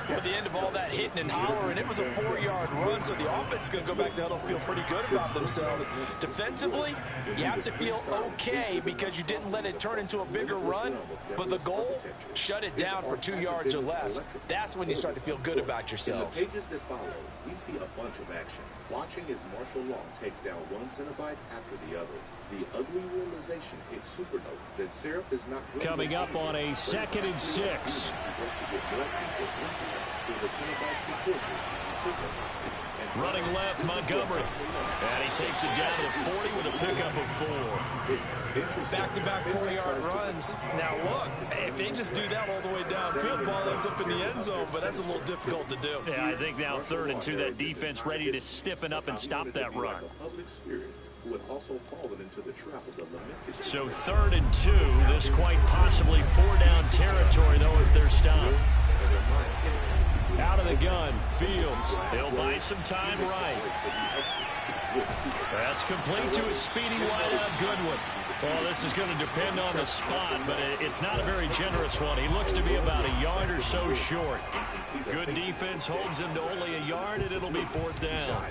At the end of all that hitting and hollering, it was a 4-yard run, so the offense is going to go back to huddle, feel pretty good about themselves. Defensively, you have to feel okay because you didn't let it turn into a bigger run, but the goal, shut it down for 2 yards or less. That's when you start to feel good about yourselves. In the pages that follow, we see a bunch of action. Watching as Marshall Law takes down one Cenobite after the other. The ugly realization hits Supernote that Seraph is not coming up on a 2nd and 6. Running left, Montgomery. And he takes it down to the 40 with a pickup of 4. Back-to-back 4-yard runs. Now, look, if they just do that all the way downfield, ball ends up in the end zone, but that's a little difficult to do. Yeah, I think now 3rd and 2, that defense ready to stiffen up and stop that run. who had also fallen into the trap of the lamented. So 3rd and 2. This quite possibly 4-down territory, though, if they're stopped. Out of the gun, Fields. He'll buy some time right. That's complete to a speedy wideout, Goodwin. Well, this is going to depend on the spot, but it's not a very generous one. He looks to be about a yard or so short. Good defense holds him to only a yard, and it'll be 4th down.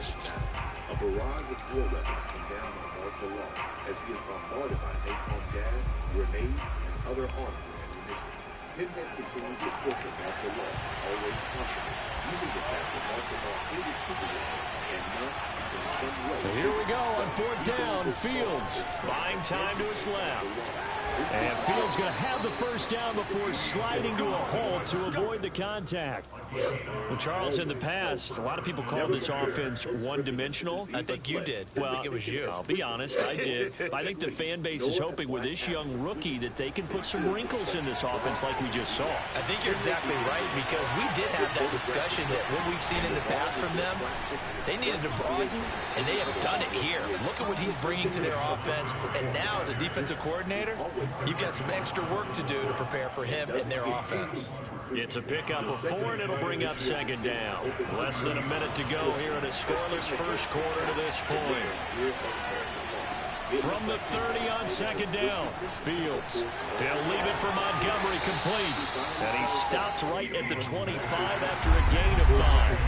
A barrage of war weapons come down on Marshall Law as he is bombarded by napalm gas, grenades, and other arms and ammunition. Pinhead continues to torture Marshall Law, always possible, using the fact that Marshall Law hated Superman and must, in some way... Here we go on 4th down. Fields buying time to his left. And Fields going to have the 1st down before sliding to a halt to avoid the contact. Well, Charles, in the past, a lot of people call this offense one-dimensional. I think you did. Well, I think it was you. I'll be honest, I did. I think the fan base is hoping with this young rookie that they can put some wrinkles in this offense like we just saw. I think you're exactly right, because we did have that discussion that what we've seen in the past from them, they needed to broaden, and they have done it here. Look at what he's bringing to their offense, and now as a defensive coordinator, you've got some extra work to do to prepare for him and their offense. It's a pickup of 4, and it'll bring up 2nd down. Less than a minute to go here in a scoreless first quarter to this point. From the 30 on 2nd down, Fields. He'll leave it for Montgomery complete. And he stopped right at the 25 after a gain of 5.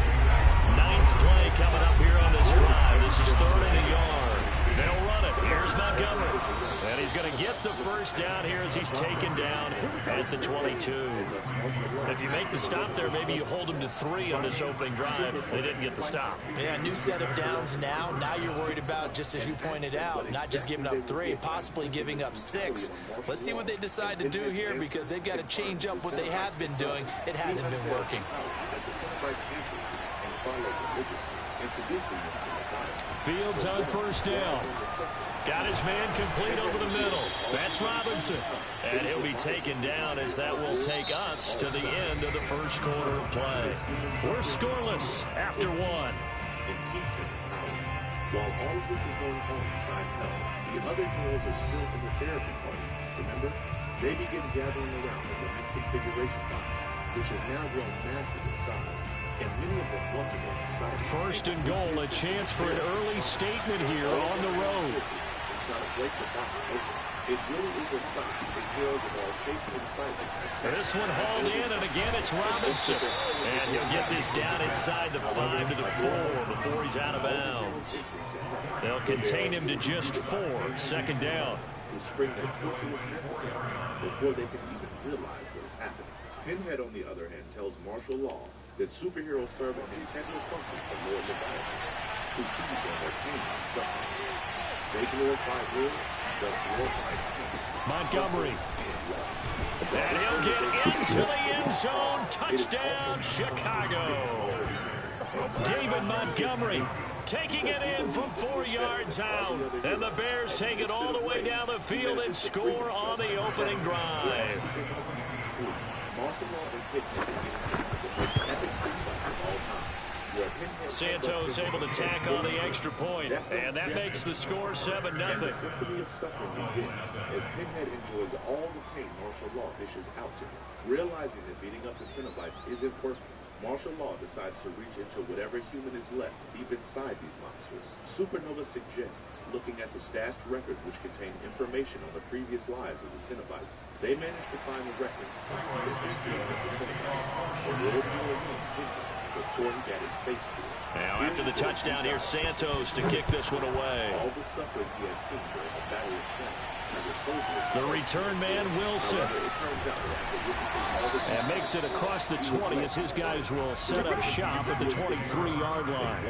9th play coming up here on this drive. This is 3rd and a yard. They'll run it. Here's Montgomery. And he's going to get the 1st down here as he's taken down at the 22. If you make the stop there, maybe you hold him to 3 on this opening drive. They didn't get the stop. Yeah, new set of downs now. Now you're worried about, just as you pointed out, not just giving up 3, possibly giving up 6. Let's see what they decide to do here, because they've got to change up what they have been doing. It hasn't been working. Fields on 1st down. Got his man complete over the middle. That's Robinson. And he'll be taken down as that will take us to the end of the first quarter of play. We're scoreless after 1. It keeps him in power. While all of this is going on inside hell, the other heroes are still in the therapy party. Remember? They begin gathering around the lament configuration box, which has now grown massive in size. And many of them want to go inside. 1st and goal, a chance for an early statement here on the road. It's not a break the box open. It really is a sight. It's heroes of all shapes and sizes. This one hauled in, and again it's Robinson. And he'll get this down inside the 5 to the 4 before he's out of bounds. They'll contain him to just 4. 2nd down. Who spring their torturous before they can even realize what is happening. Pinhead, on the other hand, tells Marshall Law that superheroes serve an integral function for Lord Leviathan, who feeds on their pain and suffering. They glorify will, thus glorify pain. Montgomery. And he'll get into the end zone. Touchdown, Chicago. David Montgomery taking it in from 4 yards out. And the Bears take it all the way down the field and score on the opening drive. Santos able to tack on the extra point, and that makes the score 7-0. The symphony of suffering begins as Pinhead enjoys all the pain Marshall Law dishes out to him. Realizing that beating up the Cenobites isn't working, Marshall Law decides to reach into whatever human is left deep inside these monsters. Supernova suggests looking at the stashed records which contain information on the previous lives of the Cenobites. They manage to find the records and see the history of the Cenobites. The world will remain hidden before he got his face pulled. Now after the touchdown, here's Santos to kick this one away. All the suffering he had seen during the Battle of Sen. The return man, Wilson. And makes it across the 20 as his guys will set up shop at the 23-yard line.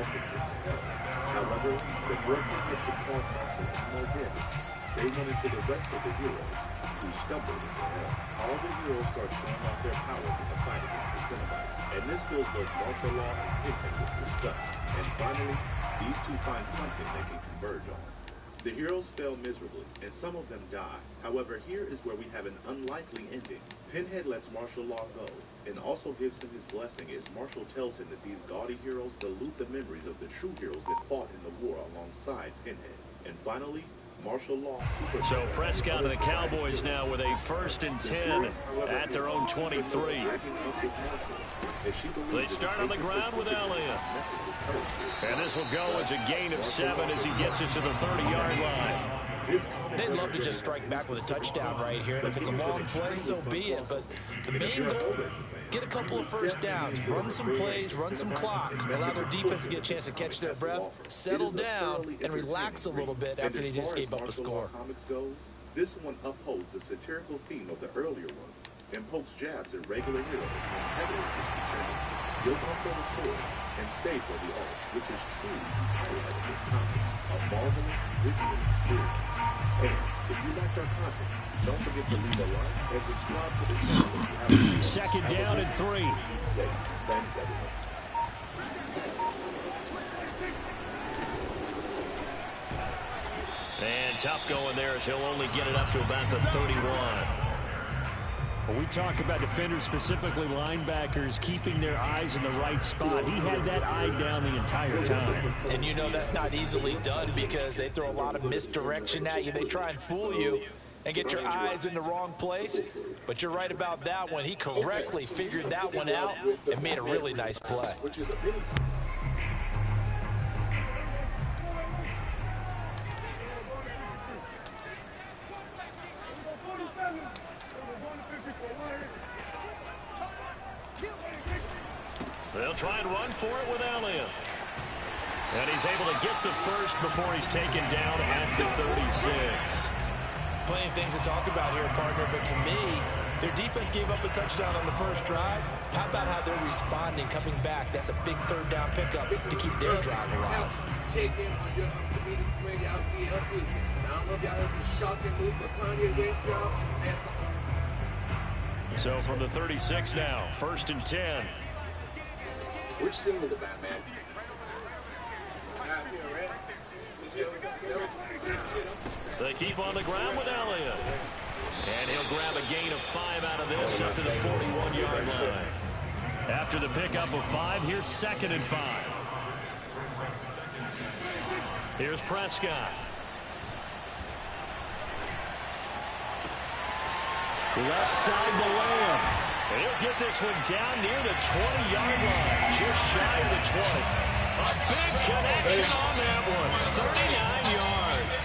However, the broken hit could cause Marshall more damage. They run into the rest of the heroes, who stumbled into hell. All the heroes start showing off their powers in the fight against the Cenobites. And this fills both Marshall Law and Pinhead with disgust. And finally, these two find something they can converge on. The heroes fail miserably, and some of them die. However, here is where we have an unlikely ending. Pinhead lets Marshall Law go, and also gives him his blessing as Marshall tells him that these gaudy heroes dilute the memories of the true heroes that fought in the war alongside Pinhead. And finally, martial law super. So Prescott and the Cowboys now with a 1st and 10 at their own 23. They start on the ground with Elliott. And this will go as a gain of 7 as he gets it to the 30-yard line. They'd love to just strike back with a touchdown right here. And if it's a long play, so be it. But the main goal, get a couple of first downs, run some plays, run some clock, allow their defense to get a chance to catch their breath, settle down, and relax a little bit after they just gave up a score. This one upholds the satirical theme of the earlier ones and pokes jabs at regular heroes when heavily returns. You'll come for the sword and stay for the art, which is truly the highlight of this comic, a marvelous visual experience. And if you liked our content, don't forget to leave a like and subscribe to the channel if you haven't. Second down and 3. Thanks, everyone. And tough going there as he'll only get it up to about the 31. When we talk about defenders, specifically linebackers, keeping their eyes in the right spot, he had that eye down the entire time. And you know that's not easily done because they throw a lot of misdirection at you. They try and fool you and get your eyes in the wrong place. But you're right about that one. He correctly figured that one out and made a really nice play. They'll try and run for it with Elliott. And he's able to get the first before he's taken down at the 36. Plenty of things to talk about here, partner, but to me, their defense gave up a touchdown on the first drive. How about how they're responding, coming back? That's a big third down pickup to keep their drive alive. So from the 36 now, 1st and 10. Which scene is the Batman? They keep on the ground with Elliott. And he'll grab a gain of 5 out of this up to the 41-yard line. After the pickup of 5, here's 2nd and 5. Here's Prescott. Left side to Lamb. And he'll get this one down near the 20-yard line, just shy of the 20. A big connection on that one, 39 yards.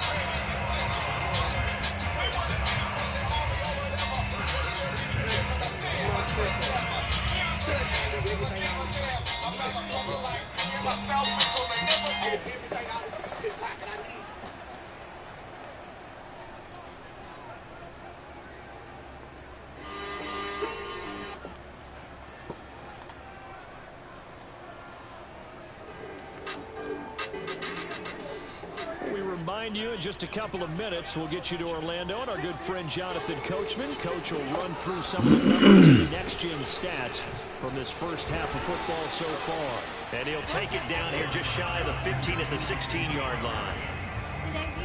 Remind you in just a couple of minutes we'll get you to Orlando and our good friend Jonathan Coachman. Coach will run through some of the numbers and the next-gen stats from this first half of football so far. And he'll take it down here just shy of the 15 at the 16-yard line.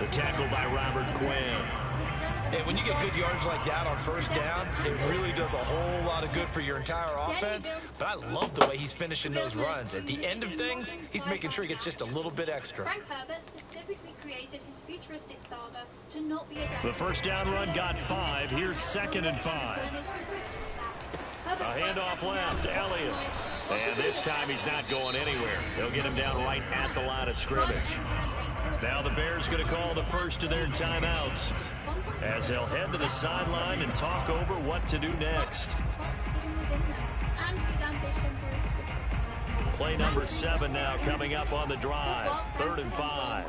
The tackle by Robert Quinn. And when you get good yards like that on first down, it really does a whole lot of good for your entire offense. But I love the way he's finishing those runs. At the end of things, he's making sure he gets just a little bit extra. Created his futuristic saga to not be a the first down run got 5. Here's 2nd and 5. A handoff left to Elliott. And this time he's not going anywhere. They'll get him down right at the line of scrimmage. Now the Bears going to call the first of their timeouts as they'll head to the sideline and talk over what to do next. Play number 7 now coming up on the drive. 3rd and 5.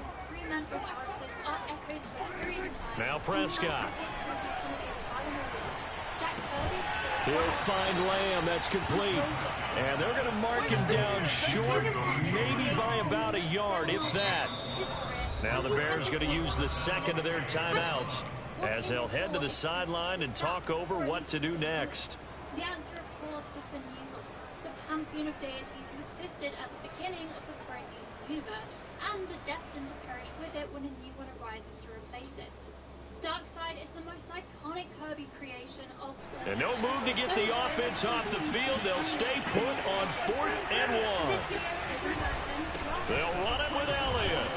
Now Prescott. He'll find Lamb. That's complete. And they're going to mark him down short, maybe by about a yard, if that. Now the Bears going to use the second of their timeouts as they'll head to the sideline and talk over what to do next. The answer, of course, was the New Gods, the pantheon of deities who existed at the beginning of the created universe and are destined to perish with it when a new one arises to replace it. Darkseid is the most iconic Kirby creation of all. And no move to get the offense off the field. They'll stay put on 4th and 1. They'll run it with Elliott.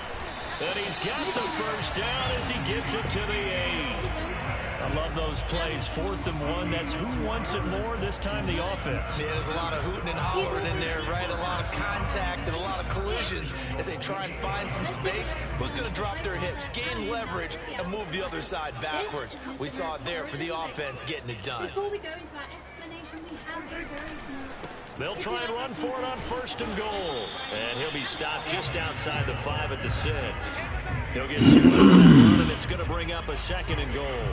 And he's got the first down as he gets it to the 8. I love those plays. 4th and 1. That's who wants it more. This time the offense. Yeah, there's a lot of hooting and hollering in there, right? A lot of contact and a lot of collisions as they try and find some space. Who's going to drop their hips, gain leverage, and move the other side backwards? We saw it there for the offense getting it done. Before we go into our explanation, we have a very small. They'll try and run for it on 1st and goal. And he'll be stopped just outside the 5 at the 6. He'll get 2 out of that run, and it's going to bring up a 2nd and goal.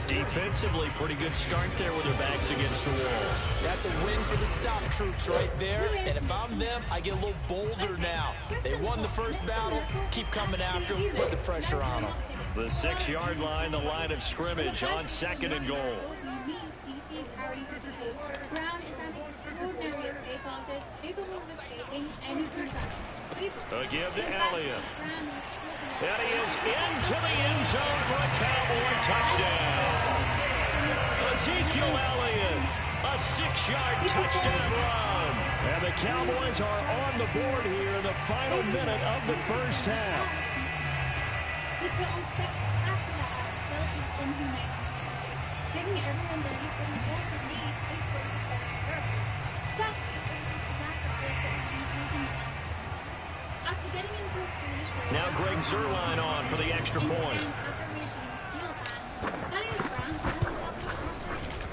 Defensively, pretty good start there with their backs against the wall. That's a win for the stop troops right there. And if I'm them, I get a little bolder now. They won the first battle. Keep coming after them. Put the pressure on them. The 6-yard line, the line of scrimmage on 2nd and goal. Brown is an extraordinary escape artist, capable of escaping any contact. A give to Elliott. And he is into the end zone for a Cowboy touchdown. Ezekiel Elliott, a 6-yard touchdown run. And the Cowboys are on the board here in the final minute of the first half. He put on spectacular acts, built his inhumane giving everyone the lead, but he also leads a full defense purpose. That is exactly what he's using. After getting into a foolish race, now Greg Zuerlein on for the extra point.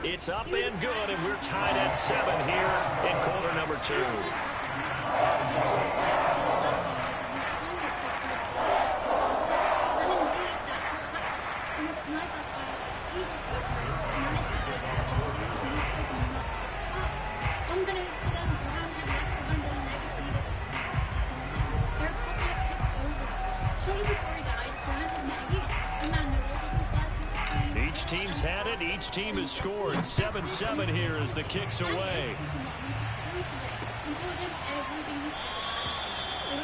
It's up and good, and we're tied at 7 here in quarter number 2. Each team's had it. Each team has scored. 7-7 here as the kick's away.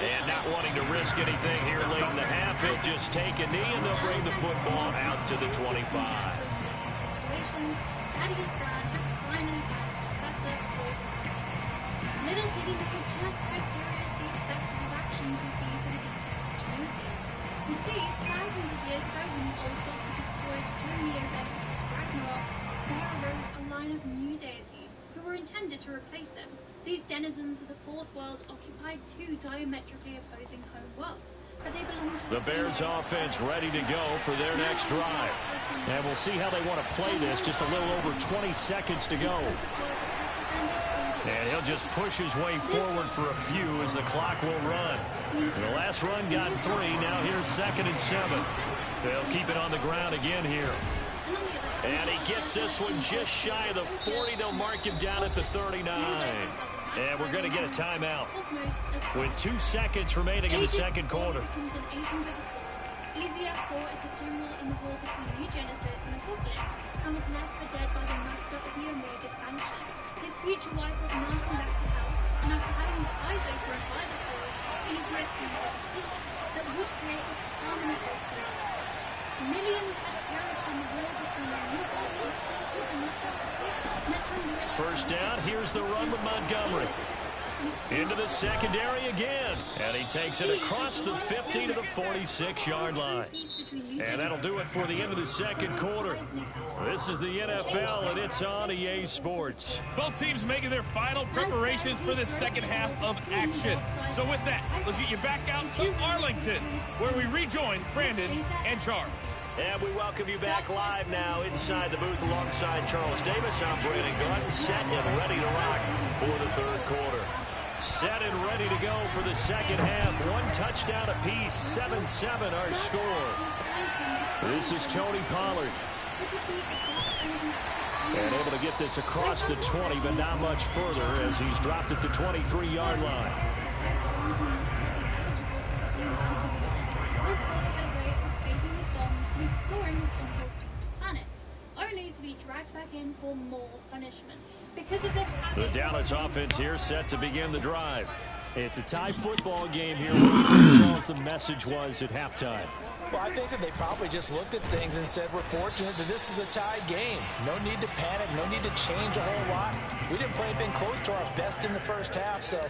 And not wanting to risk anything here late in the half, he'll just take a knee and they'll bring the football out to the 25. Little did he know just how serious the effect of his actions would be for the community. You see, thousands of years ago when the old gods were destroyed during the event of Ragnarok, there arose a line of new deities who were intended to replace them. These denizens of the fourth world occupied 2 diametrically opposing home worlds, but they belonged to the Bears offense ready to go for their next drive. And we'll see how they want to play this. Just a little over 20 seconds to go. And he'll just push his way forward for a few as the clock will run. And the last run got 3. Now here's 2nd and 7. They'll keep it on the ground again here. And he gets this one just shy of the 40. They'll mark him down at the 39. And we're going to get a timeout with 2 seconds remaining in the second quarter. Easier for is a general in the war between New Genesis and Apocalypse, and was left for dead by the master of the Omega faction. His future wife was nursing back to health, and after having his eyes opened by the sword, Easier made a decision that would create a permanent breakthrough. Millions had perished in the war between the new gods and the sacrifice. First down, here's the run with Montgomery. Into the secondary again. And he takes it across the 50 to the 46-yard line. And that'll do it for the end of the second quarter. This is the NFL, and it's on EA Sports. Both teams making their final preparations for the second half of action. So with that, let's get you back out to Arlington, where we rejoin Brandon and Charles. And we welcome you back live now inside the booth alongside Charles Davis. I'm Brandon Garden, set and ready to rock for the third quarter. Set and ready to go for the second half. 1 touchdown apiece, 7-7 our score. This is Tony Pollard. And able to get this across the 20, but not much further as he's dropped at the 23-yard line. Only to be dragged back in for more punishment. Because of this, the Dallas offense here set to begin the drive. It's a tie football game here. What do you think, Charles, the message was at halftime? Well, I think that they probably just looked at things and said, we're fortunate that this is a tie game. No need to panic, no need to change a whole lot. We didn't play anything close to our best in the first half, so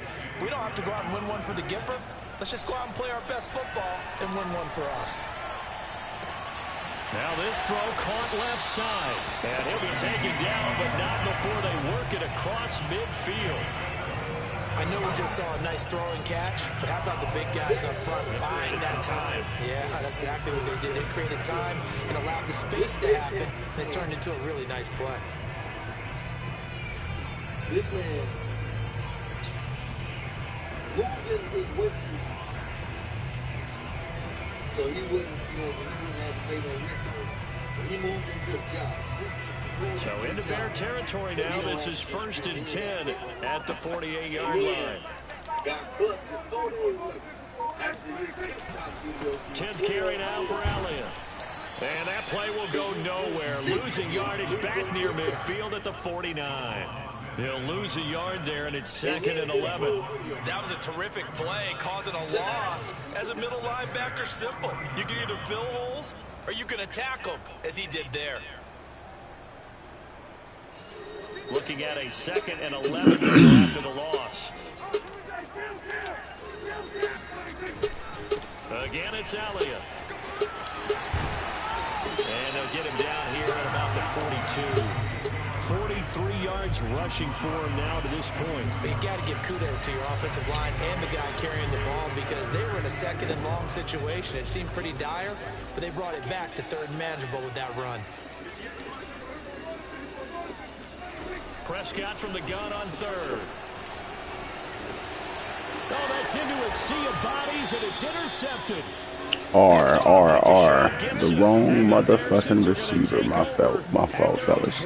we don't have to go out and win one for the Gipper. Let's just go out and play our best football and win one for us. Now this throw caught left side. And he'll be taken down, but not before they work it across midfield. I know we just saw a nice throw and catch, but how about the big guys up front buying that time? Yeah, that's exactly what they did. They created time and allowed the space to happen, and it turned into a really nice play. This man moved in his way, so he wouldn't, he wouldn't have to pay no rent. So he moved into the job. So into Bear territory now. This is 1st and 10 at the 48-yard line. 10th carry now for Elliott. And that play will go nowhere. Losing yardage back near midfield at the 49. They'll lose a yard there, and it's 2nd and 11. That was a terrific play, causing a loss. As a middle linebacker, simple. You can either fill holes or you can attack them, as he did there. Looking at a 2nd and 11 after the loss. Again, it's Elliott. And they'll get him down here at about the 42. 43 yards rushing for him now to this point. But you got to give kudos to your offensive line and the guy carrying the ball, because they were in a 2nd and long situation. It seemed pretty dire, but they brought it back to 3rd and manageable with that run. Prescott from the gun on 3rd. Oh, that's into a sea of bodies, and it's intercepted. R. The wrong motherfucking receiver. My fault, fellas.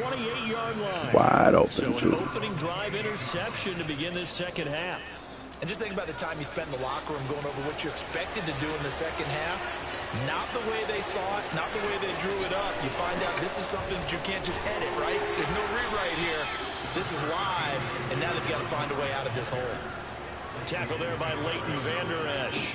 Wide open, so too. An opening drive interception to begin this 2nd half. And just think about the time you spent in the locker room going over what you expected to do in the 2nd half. Not the way they saw it, not the way they drew it up. You find out this is something that you can't just edit, right? There's no rewrite here. This is live, and now they've got to find a way out of this hole. Tackle there by Leighton Vander Esch.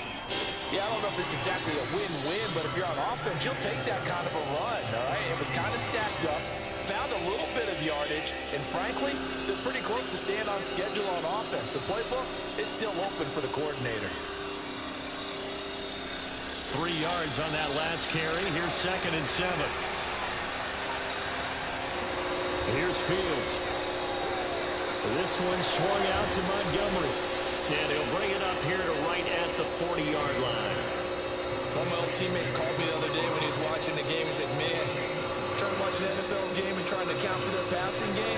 Yeah, I don't know if it's exactly a win-win, but if you're on offense, you'll take that kind of a run, all right? It was kind of stacked up, found a little bit of yardage, and frankly, they're pretty close to staying on schedule on offense. The playbook is still open for the coordinator. 3 yards on that last carry. Here's 2nd and 7. Here's Fields. This one swung out to Montgomery. And he'll bring it up here to right at the 40-yard line. One of my old teammates called me the other day when he was watching the game. He said, man, trying to watch an NFL game and trying to account for their passing game,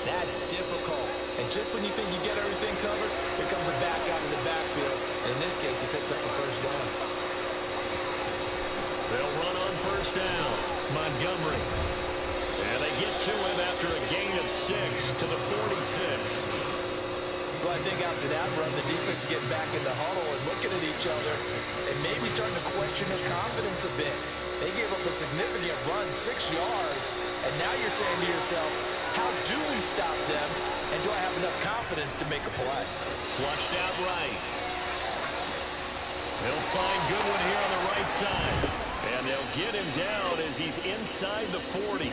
that's difficult. And just when you think you get everything covered, here comes a back out of the backfield. And in this case, he picks up a 1st down. They'll run on 1st down. Montgomery. And they get to him after a gain of 6 to the 46. Well, I think after that run, the defense is getting back in the huddle and looking at each other and maybe starting to question their confidence a bit. They gave up a significant run, 6 yards, and now you're saying to yourself, how do we stop them, and do I have enough confidence to make a play? Flushed out right. They'll find Goodwin here on the right side. And they'll get him down as he's inside the 40.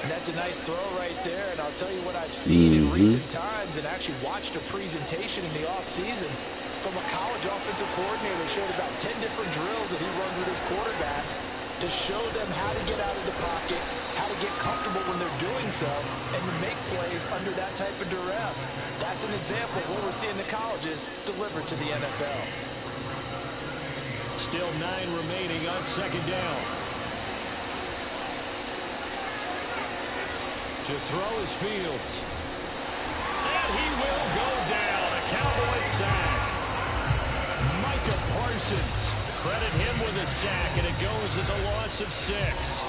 And that's a nice throw right there. And I'll tell you what I've seen in recent times and actually watched a presentation in the offseason from a college offensive coordinator that showed about 10 different drills that he runs with his quarterbacks to show them how to get out of the pocket, how to get comfortable when they're doing so, and to make plays under that type of duress. That's an example of what we're seeing in the colleges delivered to the NFL. Still 9 remaining on 2nd down. To throw is Fields. And he will go down. A Cowboys sack. Micah Parsons. Credit him with a sack, and it goes as a loss of 6.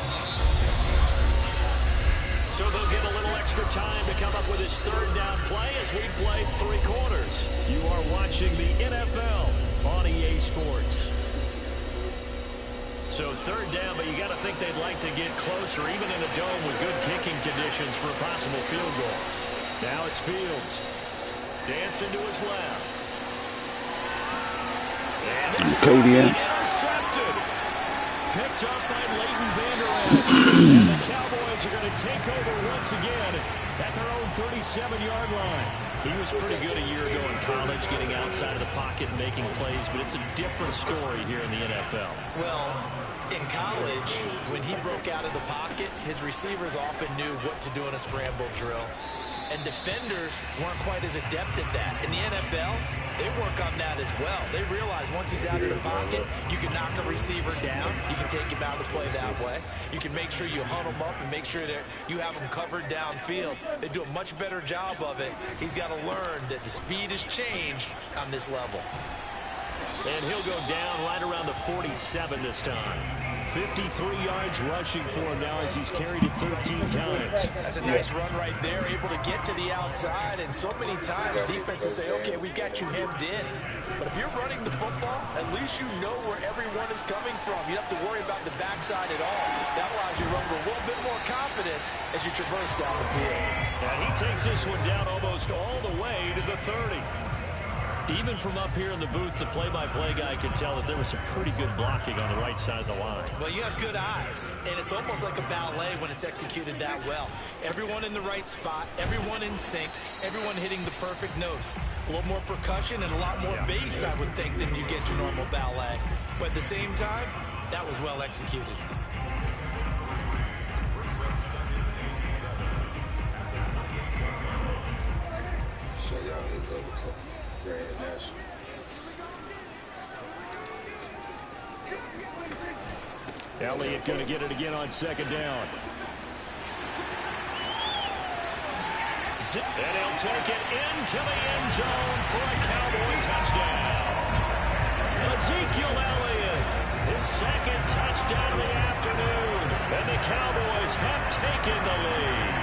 So they'll get a little extra time to come up with his 3rd down play as we played 3 quarters. You are watching the NFL on EA Sports. So 3rd down, but you got to think they'd like to get closer, even in a dome with good kicking conditions for a possible field goal. Now it's Fields. Dancing to his left. And this is intercepted. Picked up by Leighton Vander Esch. And the Cowboys are going to take over once again at their own 37-yard line. He was pretty good a year ago in college, getting outside of the pocket and making plays, but it's a different story here in the NFL. Well, in college, when he broke out of the pocket, his receivers often knew what to do in a scramble drill. And defenders weren't quite as adept at that. In the NFL, they work on that as well. They realize once he's out of the pocket, you can knock a receiver down. You can take him out of the play that way. You can make sure you hunt him up and make sure that you have him covered downfield. They do a much better job of it. He's got to learn that the speed has changed on this level. And he'll go down right around the 47 this time. 53 yards rushing for him now as he's carried it 13 times. That's a nice run right there, able to get to the outside. And so many times defenses say, okay, we got you hemmed in. But if you're running the football, at least you know where everyone is coming from. You don't have to worry about the backside at all. That allows you to run with a little bit more confidence as you traverse down the field. And he takes this one down almost all the way to the 30. Even from up here in the booth, the play-by-play guy can tell that there was some pretty good blocking on the right side of the line. Well, you have good eyes, and it's almost like a ballet when it's executed that well. Everyone in the right spot, everyone in sync, everyone hitting the perfect notes. A little more percussion and a lot more bass, I would think, than you get your normal ballet. But at the same time, that was well executed. Elliott going to get it again on second down. And he'll take it into the end zone for a Cowboy touchdown. Ezekiel Elliott, his second touchdown of the afternoon. And the Cowboys have taken the lead.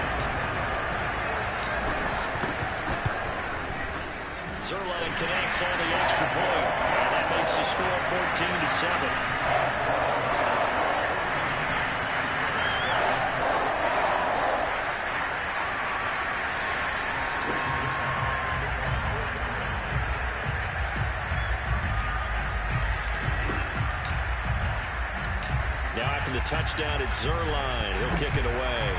Zerline connects on the extra point. And that makes the score 14-7. Now after the touchdown, it's Zerline. He'll kick it away.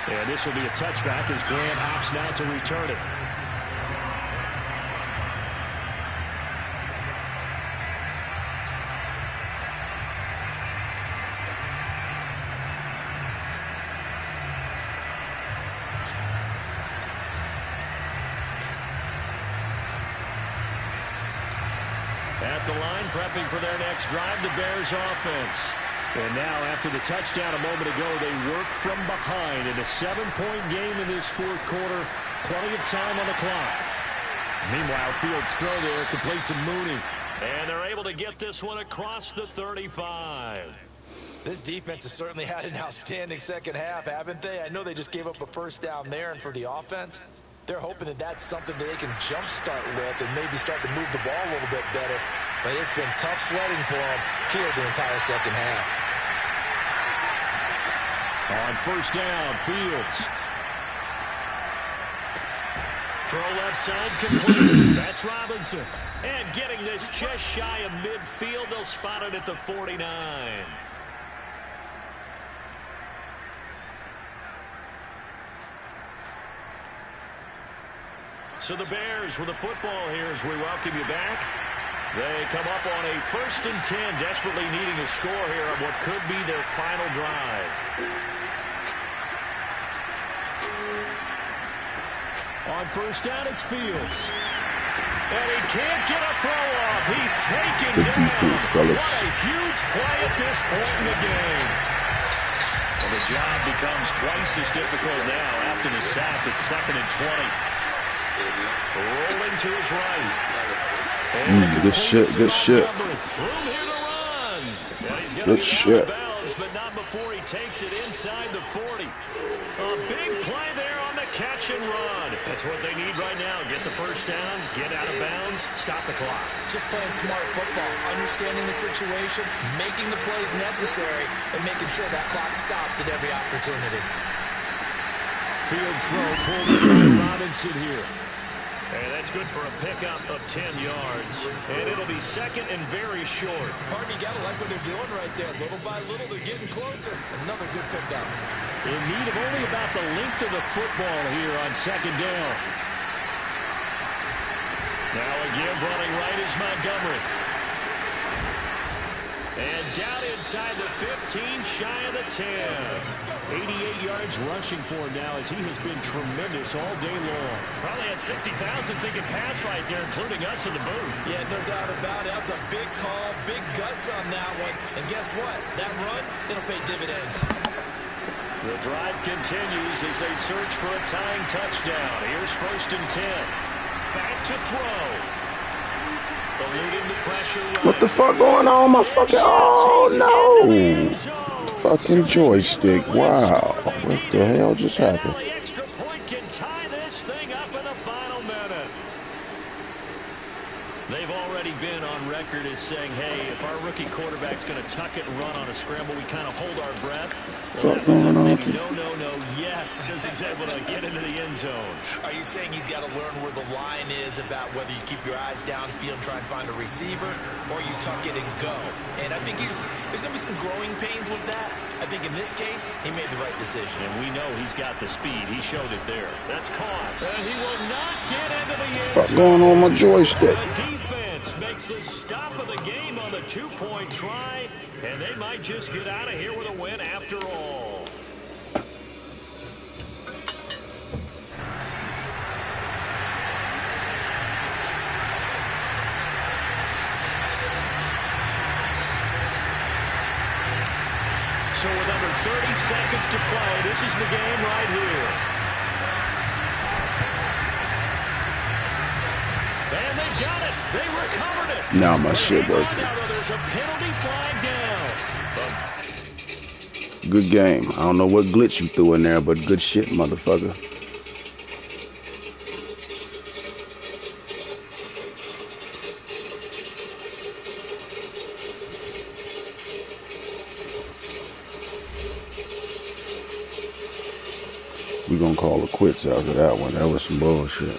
And this will be a touchback as Grant opts now to return it. At the line, prepping for their next drive, the Bears offense. And now, after the touchdown a moment ago, they work from behind in a 7-point game in this fourth quarter. Plenty of time on the clock. Meanwhile, Fields' throw there complete to Mooney. And they're able to get this one across the 35. This defense has certainly had an outstanding second half, haven't they? I know they just gave up a first down there, and for the offense, they're hoping that that's something that they can jumpstart with and maybe start to move the ball a little bit better. But it's been tough sledding for them here the entire second half. On first down, Fields. Throw left side complete. That's Robinson. And getting this just shy of midfield, they'll spot it at the 49. So the Bears with the football here as we welcome you back. They come up on a 1st and 10, desperately needing a score here on what could be their final drive. On first down, it's Fields. And he can't get a throw off. He's taken down. What a huge play at this point in the game. And the job becomes twice as difficult now after the sack. It's 2nd and 20. Rolling to his right. Good shit, good shit. Good shit. Bounds, but not before he takes it inside the 40. A big play there on the catch and run. That's what they need right now. Get the first down, get out of bounds, stop the clock. Just playing smart football, understanding the situation, making the plays necessary, and making sure that clock stops at every opportunity. Fields throw pulled in by Robinson here. And that's good for a pickup of 10 yards. And it'll be second and very short. Pardon, you got to like what they're doing right there. Little by little, they're getting closer. Another good pickup. In need of only about the length of the football here on second down. Now a give running right is Montgomery. And down inside the 15, shy of the 10. 88 yards rushing for him now as he has been tremendous all day long. Probably had 60,000 thinking pass right there, including us in the booth. Yeah, no doubt about it. That was a big call, big guts on that one. And guess what? That run, it'll pay dividends. The drive continues as they search for a tying touchdown. Here's 1st and 10. Back to throw. Eluding the pressure. What the fuck going on? My fucking, oh no! Fucking joystick. Wow. What the hell just happened? The extra point can tie this thing up in the final minute. They've already been on record as saying, hey, if our rookie quarterback's going to tuck it and run on a scramble, we kind of hold our breath. Well, that was a maybe no, yes, as he's able to get into the end zone. Are you saying he's got to learn where the line is about whether you keep your eyes downfield and try and find a receiver, or you tuck it and go? And I think there's going to be some growing pains with that. I think in this case, he made the right decision. And we know he's got the speed. He showed it there. That's caught. And he will not get into the end zone. What's going on with my joystick? The defense makes the stop of the game on the 2-point try, and they might just get out of here with a win after all. So with under 30 seconds to play, this is the game right here. And they got it. They recovered it. Now my shit working. There's a penalty flag down. Good game. I don't know what glitch you threw in there, but good shit, motherfucker. We're gonna call it quits after that one. That was some bullshit.